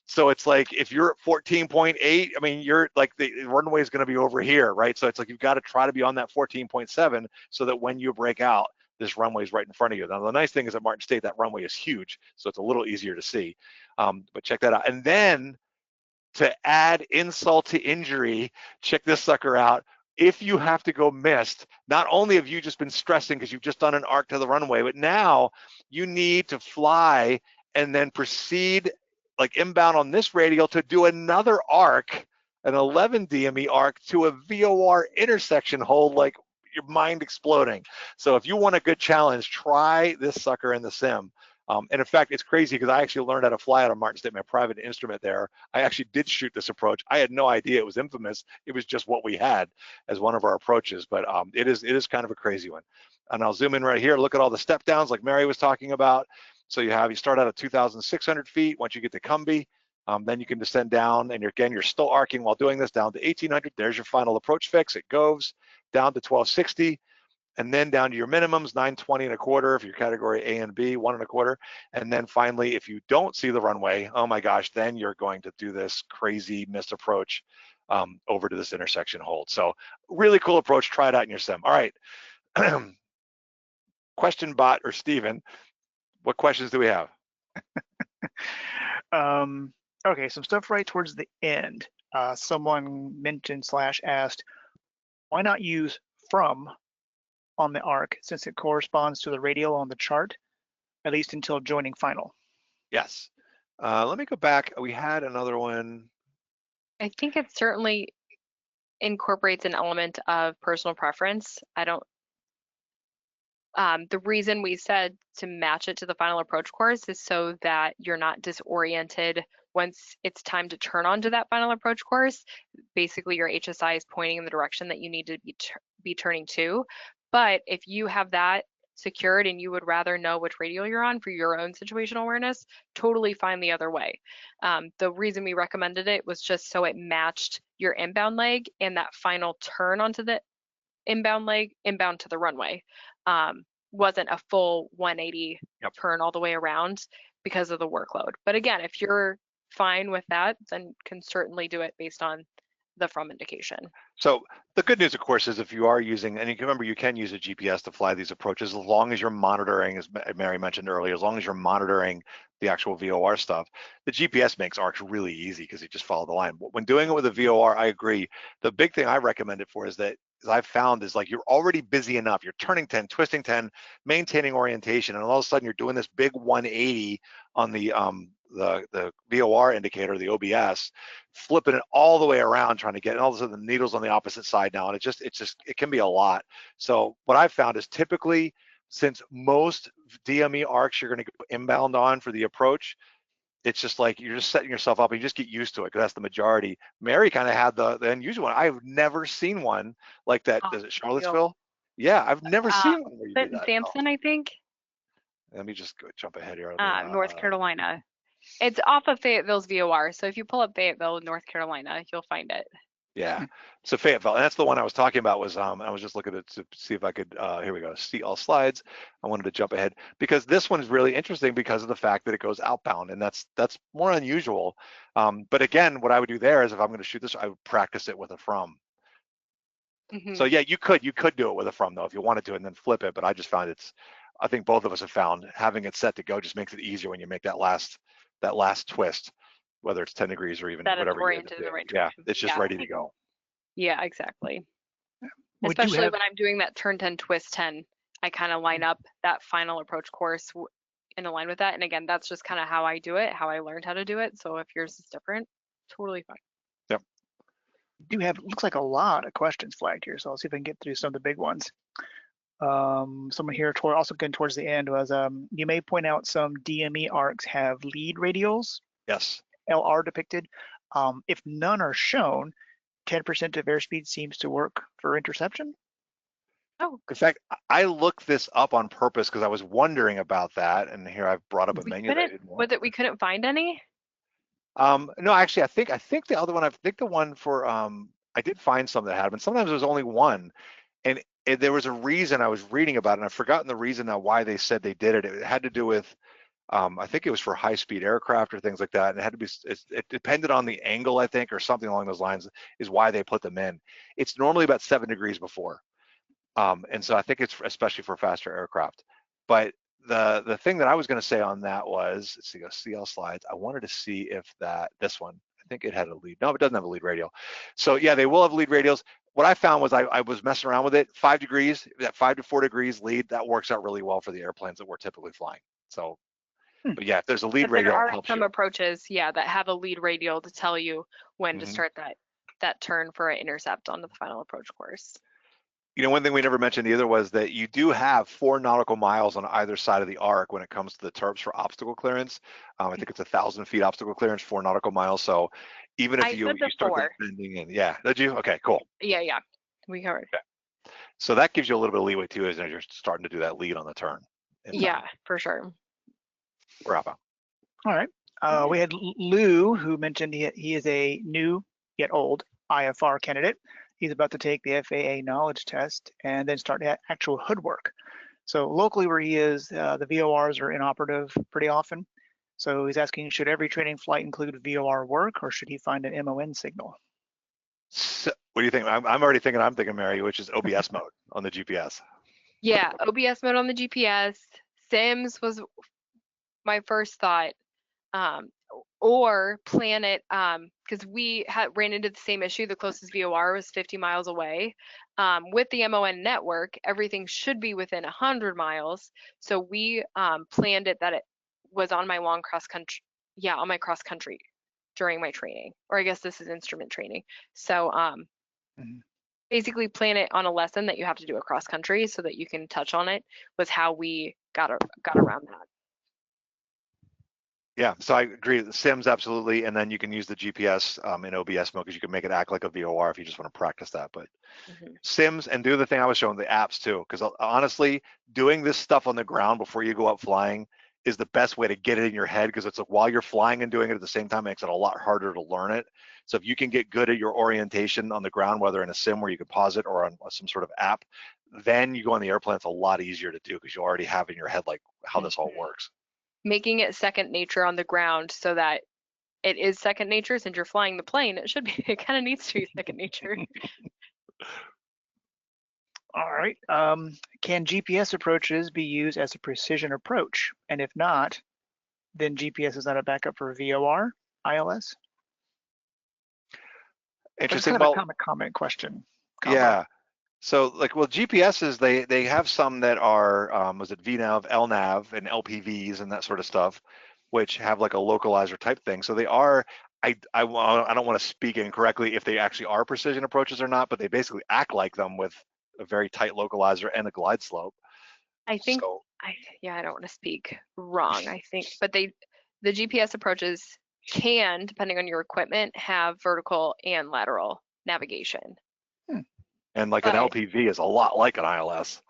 Speaker 1: So it's like if you're at 14.8, I mean, you're like the runway is going to be over here, right? So it's like you've got to try to be on that 14.7 so that when you break out, this runway is right in front of you. Now, the nice thing is at Martin State, that runway is huge, so it's a little easier to see. But check that out. And then to add insult to injury, check this sucker out. If you have to go missed, not only have you just been stressing because you've just done an arc to the runway, but now you need to fly and then proceed like inbound on this radial to do another arc, an 11 DME arc to a VOR intersection hold, like your mind exploding. So if you want a good challenge, try this sucker in the sim. And in fact, it's crazy because I actually learned how to fly out of Martin State, my private instrument there. I actually did shoot this approach. I had no idea it was infamous. It was just what we had as one of our approaches, but it is kind of a crazy one. And I'll zoom in right here. Look at all the step downs like Mary was talking about. So you start out at 2,600 feet. Once you get to Cumbie, then you can descend down, and you're still arcing while doing this down to 1,800. There's your final approach fix. It goes down to 1,260. And then down to your minimums, 920 and a quarter if you're category A and B, 1 and a quarter. And then finally, if you don't see the runway, oh my gosh, then you're going to do this crazy missed approach over to this intersection hold. So really cool approach. Try it out in your sim. All right. Question bot or Steven, what questions do we have?
Speaker 3: Okay, some stuff right towards the end. Someone mentioned / asked, why not use from on the arc since it corresponds to the radial on the chart, at least until joining final?
Speaker 1: Yes. Let me go back. We had another one.
Speaker 2: I think it certainly incorporates an element of personal preference. The reason we said to match it to the final approach course is so that you're not disoriented once it's time to turn onto that final approach course. Basically, your HSI is pointing in the direction that you need to be turning to. But if you have that secured and you would rather know which radial you're on for your own situational awareness, totally fine the other way. The reason we recommended it was just so it matched your inbound leg and that final turn onto the inbound leg, inbound to the runway. Wasn't a full 180 turn all the way around because of the workload. But again, if you're fine with that, then can certainly do it based on the from indication.
Speaker 1: So the good news, of course, is if you are using, and you can remember, you can use a GPS to fly these approaches as long as you're monitoring, as Mary mentioned earlier, as long as you're monitoring the actual VOR stuff. The GPS makes arcs really easy because you just follow the line. When doing it with a VOR, I agree. The big thing I recommend it for is that, as I've found, is like you're already busy enough. You're turning 10, twisting 10, maintaining orientation, and all of a sudden you're doing this big 180 on the VOR indicator, the OBS, flipping it all the way around, trying to get, and all of a sudden the needle's on the opposite side now, and it can be a lot. So what I've found is typically, since most DME arcs you're going to go inbound on for the approach, it's just like you're just setting yourself up and you just get used to it because that's the majority. Mary kind of had the unusual one. I've never seen one like that. Is it Charlottesville? Yeah, I've never seen one where you do that.
Speaker 2: Sampson, I think.
Speaker 1: Let me just jump ahead here.
Speaker 2: North Carolina. It's off of Fayetteville's VOR. So if you pull up Fayetteville, North Carolina, you'll find it.
Speaker 1: Yeah, so Fayetteville, and that's the one I was talking about. Was I was just looking at to see if I could. Here we go. See all slides. I wanted to jump ahead because this one is really interesting because of the fact that it goes outbound, and that's more unusual. But again, what I would do there is if I'm going to shoot this, I would practice it with a from. So yeah, you could do it with a from though if you wanted to, and then flip it. But I just found I think both of us have found having it set to go just makes it easier when you make that last twist, whether it's 10 degrees or even whatever you're in the right direction. It's just ready to go.
Speaker 2: Yeah, exactly. Especially when I'm doing that turn 10, twist 10, I kind of line up that final approach course in line with that. And again, that's just kind of how I do it, how I learned how to do it. So if yours is different, totally fine.
Speaker 1: Yep.
Speaker 3: We do have, looks like a lot of questions flagged here. So I'll see if I can get through some of the big ones. Someone here also getting towards the end was, you may point out some DME arcs have lead radials.
Speaker 1: Yes.
Speaker 3: LR depicted. If none are shown, 10% of airspeed seems to work for interception.
Speaker 2: Oh,
Speaker 1: in fact, I looked this up on purpose because I was wondering about that, and here I've brought up a menu that I didn't want.
Speaker 2: Was it we couldn't find any?
Speaker 1: No, actually, I think the other one, the one for I did find some that had them, and sometimes there was only one, and there was a reason I was reading about it, and I've forgotten the reason now why they said they did it. It had to do with I think it was for high-speed aircraft or things like that, and it had to be. It depended on the angle, I think, or something along those lines. Is why they put them in. It's normally about 7 degrees before. And so I think it's especially for faster aircraft. But the thing that I was going to say on that was, let's see, go CL slides. I wanted to see if this one, I think it had a lead. No, it doesn't have a lead radial. So yeah, they will have lead radials. What I found was I was messing around with it. 5 degrees, that 5 to 4 degrees lead, that works out really well for the airplanes that we're typically flying. So, but yeah, if there's a lead
Speaker 2: But
Speaker 1: radial,
Speaker 2: there
Speaker 1: it
Speaker 2: are
Speaker 1: helps
Speaker 2: some
Speaker 1: you.
Speaker 2: approaches, yeah, that have a lead radial to tell you when to start that turn for an intercept on the final approach course.
Speaker 1: You know, one thing we never mentioned either was that you do have 4 nautical miles on either side of the arc when it comes to the terps for obstacle clearance. I think it's 1,000 feet obstacle clearance, 4 nautical miles. So even if you start that bending in, yeah, did you? Okay, cool.
Speaker 2: Yeah, we covered.
Speaker 1: Okay. So that gives you a little bit of leeway too, as you're starting to do that lead on the turn.
Speaker 2: Yeah, for sure.
Speaker 1: Rafa.
Speaker 3: All right. We had Lou, who mentioned he is a new yet old IFR candidate. He's about to take the FAA knowledge test and then start actual hood work. So locally where he is, the VORs are inoperative pretty often. So he's asking, should every training flight include VOR work, or should he find an MON signal?
Speaker 1: So, what do you think? I'm already thinking, Mary, which is OBS mode on the GPS.
Speaker 2: Yeah, OBS mode on the GPS. Sims was my first thought. Or plan it, because we ran into the same issue. The closest VOR was 50 miles away. With the MON network, everything should be within 100 miles. So we planned it that it was on my long cross country, on my cross country during my training, or I guess this is instrument training. So basically plan it on a lesson that you have to do across country so that you can touch on it, was how we got around that.
Speaker 1: Yeah, so I agree. The Sims, absolutely, and then you can use the GPS in OBS mode because you can make it act like a VOR if you just want to practice that. But Sims, and do the thing I was showing, the apps too, because honestly, doing this stuff on the ground before you go out flying is the best way to get it in your head, because it's like while you're flying and doing it at the same time, it makes it a lot harder to learn it. So if you can get good at your orientation on the ground, whether in a sim where you can pause it or on some sort of app, then you go on the airplane, it's a lot easier to do because you already have in your head like how this all works.
Speaker 2: Making it second nature on the ground so that it is second nature. Since you're flying the plane, it kind of needs to be second nature.
Speaker 3: All right. Can GPS approaches be used as a precision approach? And if not, then GPS is not a backup for VOR, ILS?
Speaker 1: Interesting.
Speaker 3: Kind of a comment question.
Speaker 1: Yeah. So like, well, GPSs, they have some that are, was it VNAV, LNAV, and LPVs and that sort of stuff, which have like a localizer type thing. So they are, I don't want to speak incorrectly if they actually are precision approaches or not, but they basically act like them with a very tight localizer and a glide slope.
Speaker 2: I think, so, I don't want to speak wrong, I think, but the GPS approaches can, depending on your equipment, have vertical and lateral navigation.
Speaker 1: And like an LPV is a lot like an ILS.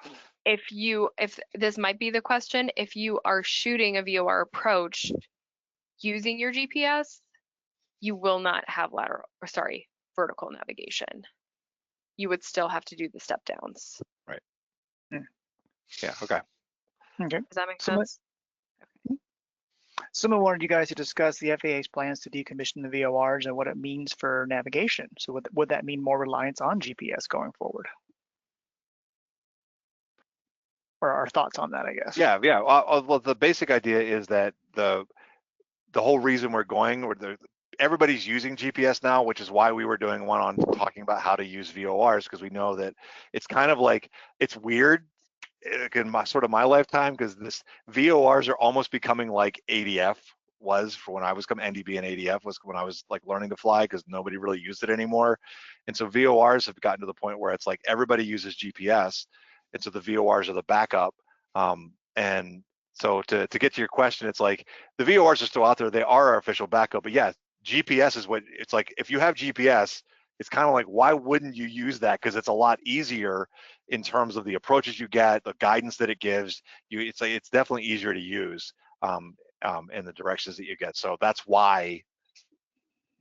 Speaker 2: If this might be the question, if you are shooting a VOR approach using your GPS, you will not have vertical navigation. You would still have to do the step downs.
Speaker 1: Right. Yeah, okay.
Speaker 3: Okay.
Speaker 2: Does that make sense?
Speaker 3: Someone wanted you guys to discuss the FAA's plans to decommission the VORs and what it means for navigation. So would that mean more reliance on GPS going forward? Or our thoughts on that, I guess.
Speaker 1: Yeah. Well, the basic idea is that the whole reason we're going, everybody's using GPS now, which is why we were doing one on talking about how to use VORs, because we know that it's kind of like, it's weird in my lifetime, because this VORs are almost becoming like ADF was for when I was coming. NDB and ADF was when I was like learning to fly, because nobody really used it anymore. And so VORs have gotten to the point where it's like everybody uses GPS, and so the VORs are the backup. And so to get to your question, it's like the VORs are still out there. They are our official backup, but yeah, GPS is what it's like. If you have GPS, it's kind of like, why wouldn't you use that? Because it's a lot easier in terms of the approaches you get, the guidance that it gives you. It's definitely easier to use in the directions that you get. So that's why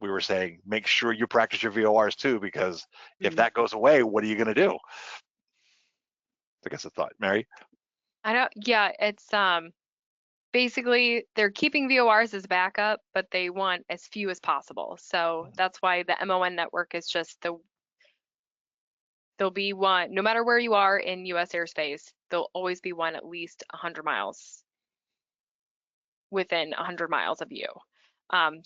Speaker 1: we were saying, make sure you practice your VORs too, because if that goes away, what are you going to do? I guess I thought, Mary.
Speaker 2: It's basically they're keeping VORs as backup, but they want as few as possible. So that's why the MON network is just the There'll be one, no matter where you are in US airspace, there'll always be one at least 100 miles within 100 miles of you.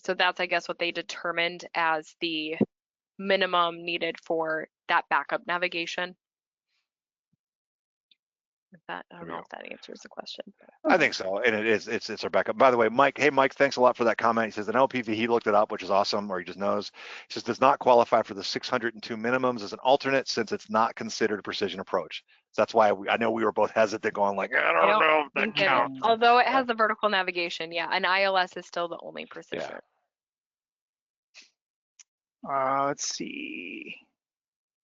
Speaker 2: So that's, I guess, what they determined as the minimum needed for that backup navigation. I don't know if that answers the question.
Speaker 1: I think so, and it's our backup. By the way, Mike, hey Mike, thanks a lot for that comment. He says an LPV, he looked it up, which is awesome, or he just knows. He says does not qualify for the 602 minimums as an alternate since it's not considered a precision approach. So that's why I know we were both hesitant, going like, I don't know if that counts.
Speaker 2: Although it has the vertical navigation, yeah, and ILS is still the only precision.
Speaker 3: Yeah. Let's see.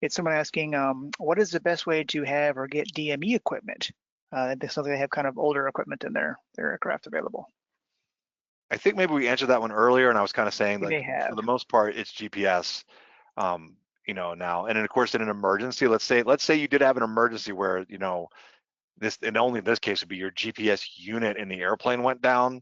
Speaker 3: It's someone asking, what is the best way to have or get DME equipment? So they have kind of older equipment in their aircraft available.
Speaker 1: I think maybe we answered that one earlier, and I was kind of saying like for the most part it's GPS, you know, now, and then of course in an emergency, let's say you did have an emergency where, you know, this, and only in this case would be your GPS unit in the airplane went down,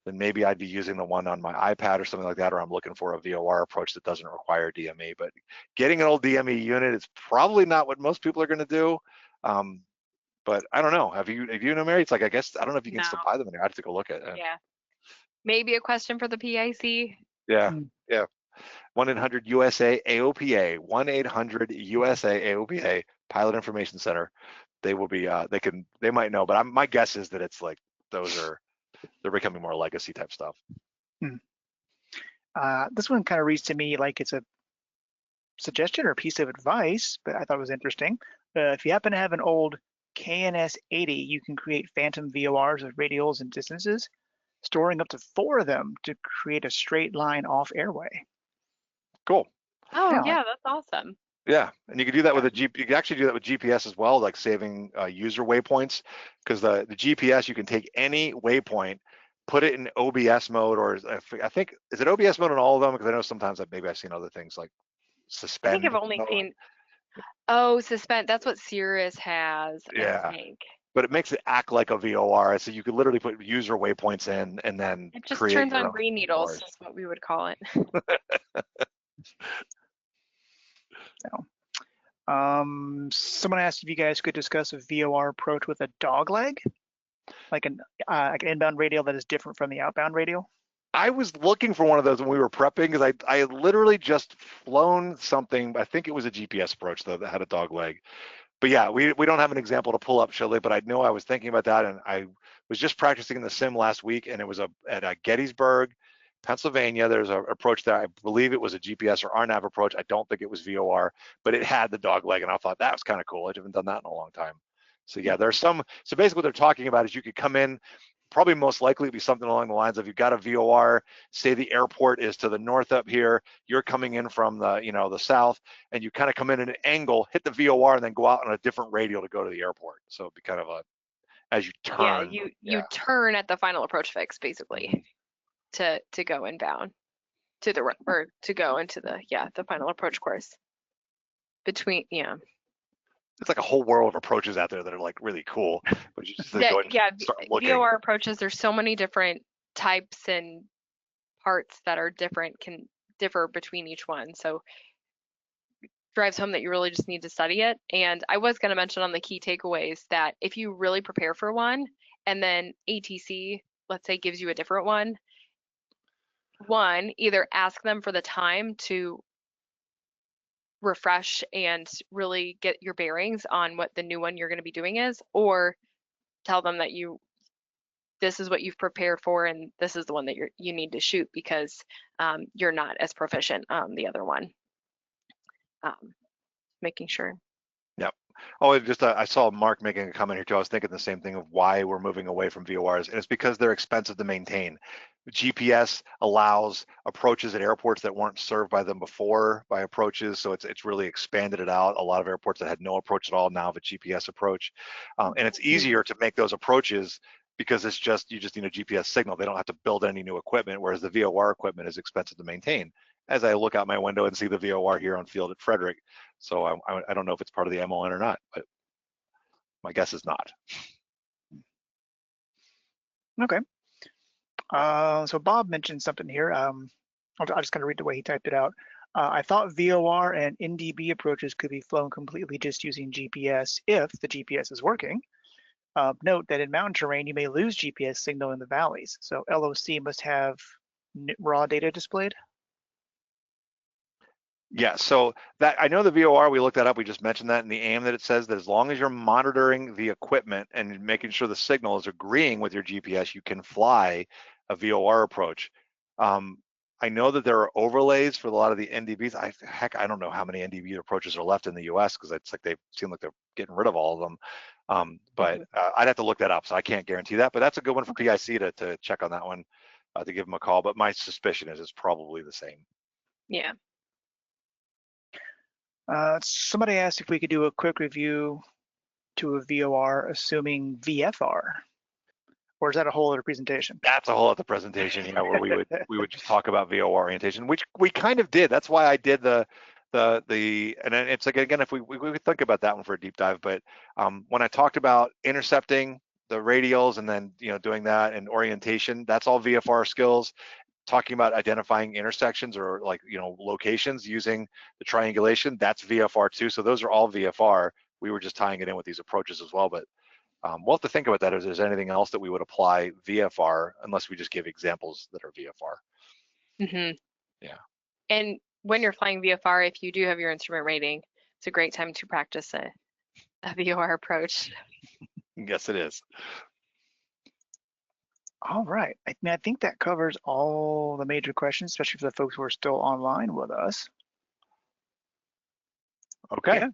Speaker 1: then maybe I'd be using the one on my iPad or something like that, or I'm looking for a VOR approach that doesn't require DME. But getting an old DME unit is probably not what most people are going to do. But I don't know. Have you know, Mary? It's like, I guess, I don't know if you can still buy them in there. I have to go look at it.
Speaker 2: Yeah. Maybe a question for the PIC.
Speaker 1: Yeah. Yeah. 1-800-USA AOPA, 1-800-USA AOPA, Pilot Information Center. They will be, they might know, but my guess is that it's like, they're becoming more legacy type stuff.
Speaker 3: This one kind of reads to me like it's a suggestion or a piece of advice, but I thought it was interesting. If you happen to have an old KNS 80, you can create phantom VORs with radials and distances, storing up to 4 of them to create a straight line off airway.
Speaker 1: Cool.
Speaker 2: Oh yeah, that's awesome.
Speaker 1: Yeah, and you can do that with you can actually do that with GPS as well, like saving user waypoints, because the GPS, you can take any waypoint, put it in OBS mode, or I think, is it OBS mode on all of them? Because I know sometimes maybe I've seen other things like suspend.
Speaker 2: I think I've only seen, suspend, that's what Cirrus has, I think.
Speaker 1: But it makes it act like a VOR, so you could literally put user waypoints in and then
Speaker 2: it just turns on green needles,
Speaker 1: VORs.
Speaker 2: is what we would call it.
Speaker 3: Someone asked if you guys could discuss a VOR approach with a dog leg, like an inbound radial that is different from the outbound radial.
Speaker 1: I was looking for one of those when we were prepping, because I had literally just flown something. I think it was a GPS approach though that had a dog leg. But yeah, we don't have an example to pull up, Shirley, but I know I was thinking about that, and I was just practicing in the sim last week, and it was at Gettysburg, Pennsylvania. There's an approach there. I believe it was a GPS or RNAV approach. I don't think it was VOR, but it had the dog leg, and I thought that was kind of cool. I haven't done that in a long time. So yeah, there's some. So basically, what they're talking about is you could come in. Probably most likely be something along the lines of, you've got a VOR, say the airport is to the north up here, you're coming in from the, you know, the south, and you kind of come in at an angle, hit the VOR, and then go out on a different radial to go to the airport. So it'd be kind of a, as you turn.
Speaker 2: Yeah, you turn at the final approach fix basically to go inbound to the, or to go into the, the final approach course between,
Speaker 1: It's like a whole world of approaches out there that are like really cool. But you just start looking.
Speaker 2: VOR approaches, there's so many different types and parts that are different, can differ between each one. So drives home that you really just need to study it. And I was going to mention on the key takeaways that if you really prepare for one and then ATC, let's say, gives you a different one, either ask them for the time to refresh and really get your bearings on what the new one you're going to be doing is, or tell them that this is what you've prepared for and this is the one that you need to shoot because you're not as proficient on the other one. Making sure.
Speaker 1: Yep. Oh, I saw Mark making a comment here too. I was thinking the same thing of why we're moving away from VORs, and it's because they're expensive to maintain. GPS allows approaches at airports that weren't served by them before by approaches, so it's really expanded it out. A lot of airports that had no approach at all now have a GPS approach, and it's easier to make those approaches because you just need a GPS signal. They don't have to build any new equipment, whereas the VOR equipment is expensive to maintain. As I look out my window and see the VOR here on field at Frederick, so I don't know if it's part of the MON or not, but my guess is not.
Speaker 3: Okay. So Bob mentioned something here. I'll just kind of read the way he typed it out. I thought VOR and NDB approaches could be flown completely just using GPS if the GPS is working. Note that in mountain terrain, you may lose GPS signal in the valleys. So LOC must have raw data displayed.
Speaker 1: Yeah, so that I know the VOR, we looked that up, we just mentioned that in the AIM that it says that as long as you're monitoring the equipment and making sure the signal is agreeing with your GPS, you can fly a VOR approach. I know that there are overlays for a lot of the NDBs. I don't know how many NDB approaches are left in the US because it's like they seem like they're getting rid of all of them. But I'd have to look that up, so I can't guarantee that. But that's a good one for PIC to check on that one, to give them a call. But my suspicion is it's probably the same.
Speaker 2: Yeah.
Speaker 3: Somebody asked if we could do a quick review to a VOR assuming VFR, or is that a whole other presentation?
Speaker 1: That's a whole other presentation, yeah, where we would just talk about VOR orientation, which we kind of did. That's why I did the and then it's like, again, if we think about that one for a deep dive, but when I talked about intercepting the radials and then doing that and orientation, that's all VFR skills. Talking about identifying intersections or locations using the triangulation, that's VFR too. So those are all VFR. We were just tying it in with these approaches as well, but we'll have to think about that if there's anything else that we would apply VFR, unless we just give examples that are VFR.
Speaker 2: Mm-hmm.
Speaker 1: Yeah.
Speaker 2: And when you're flying VFR, if you do have your instrument rating, it's a great time to practice a VOR approach.
Speaker 1: Yes, it is.
Speaker 3: All right. I think that covers all the major questions, especially for the folks who are still online with us.
Speaker 1: Okay.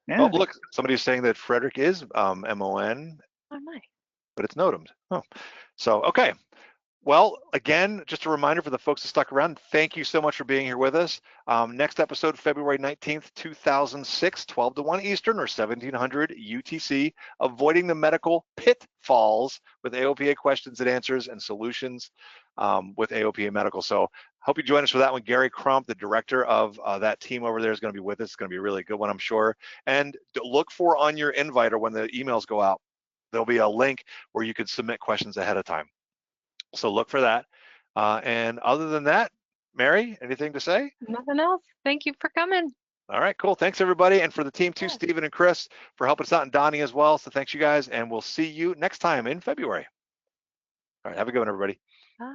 Speaker 3: Yeah.
Speaker 1: Oh, look, somebody's saying that Frederick is MON.
Speaker 2: Oh, nice.
Speaker 1: But it's NOTAMed. Oh. So, okay. Well, again, just a reminder for the folks that stuck around, thank you so much for being here with us. Next episode, February 19th, 2006, 12 to 1 Eastern or 1700 UTC, avoiding the medical pitfalls with AOPA questions and answers and solutions with AOPA Medical. So hope you join us for that one. Gary Crump, the director of that team over there, is going to be with us. It's going to be a really good one, I'm sure. And look for on your invite or when the emails go out, there'll be a link where you can submit questions ahead of time. So look for that. And other than that, Mary, anything to say?
Speaker 2: Nothing else. Thank you for coming.
Speaker 1: All right, cool. Thanks, everybody. And for the team too, Stephen and Chris, for helping us out, and Donnie as well. So thanks, you guys. And we'll see you next time in February. All right, have a good one, everybody.
Speaker 2: Bye.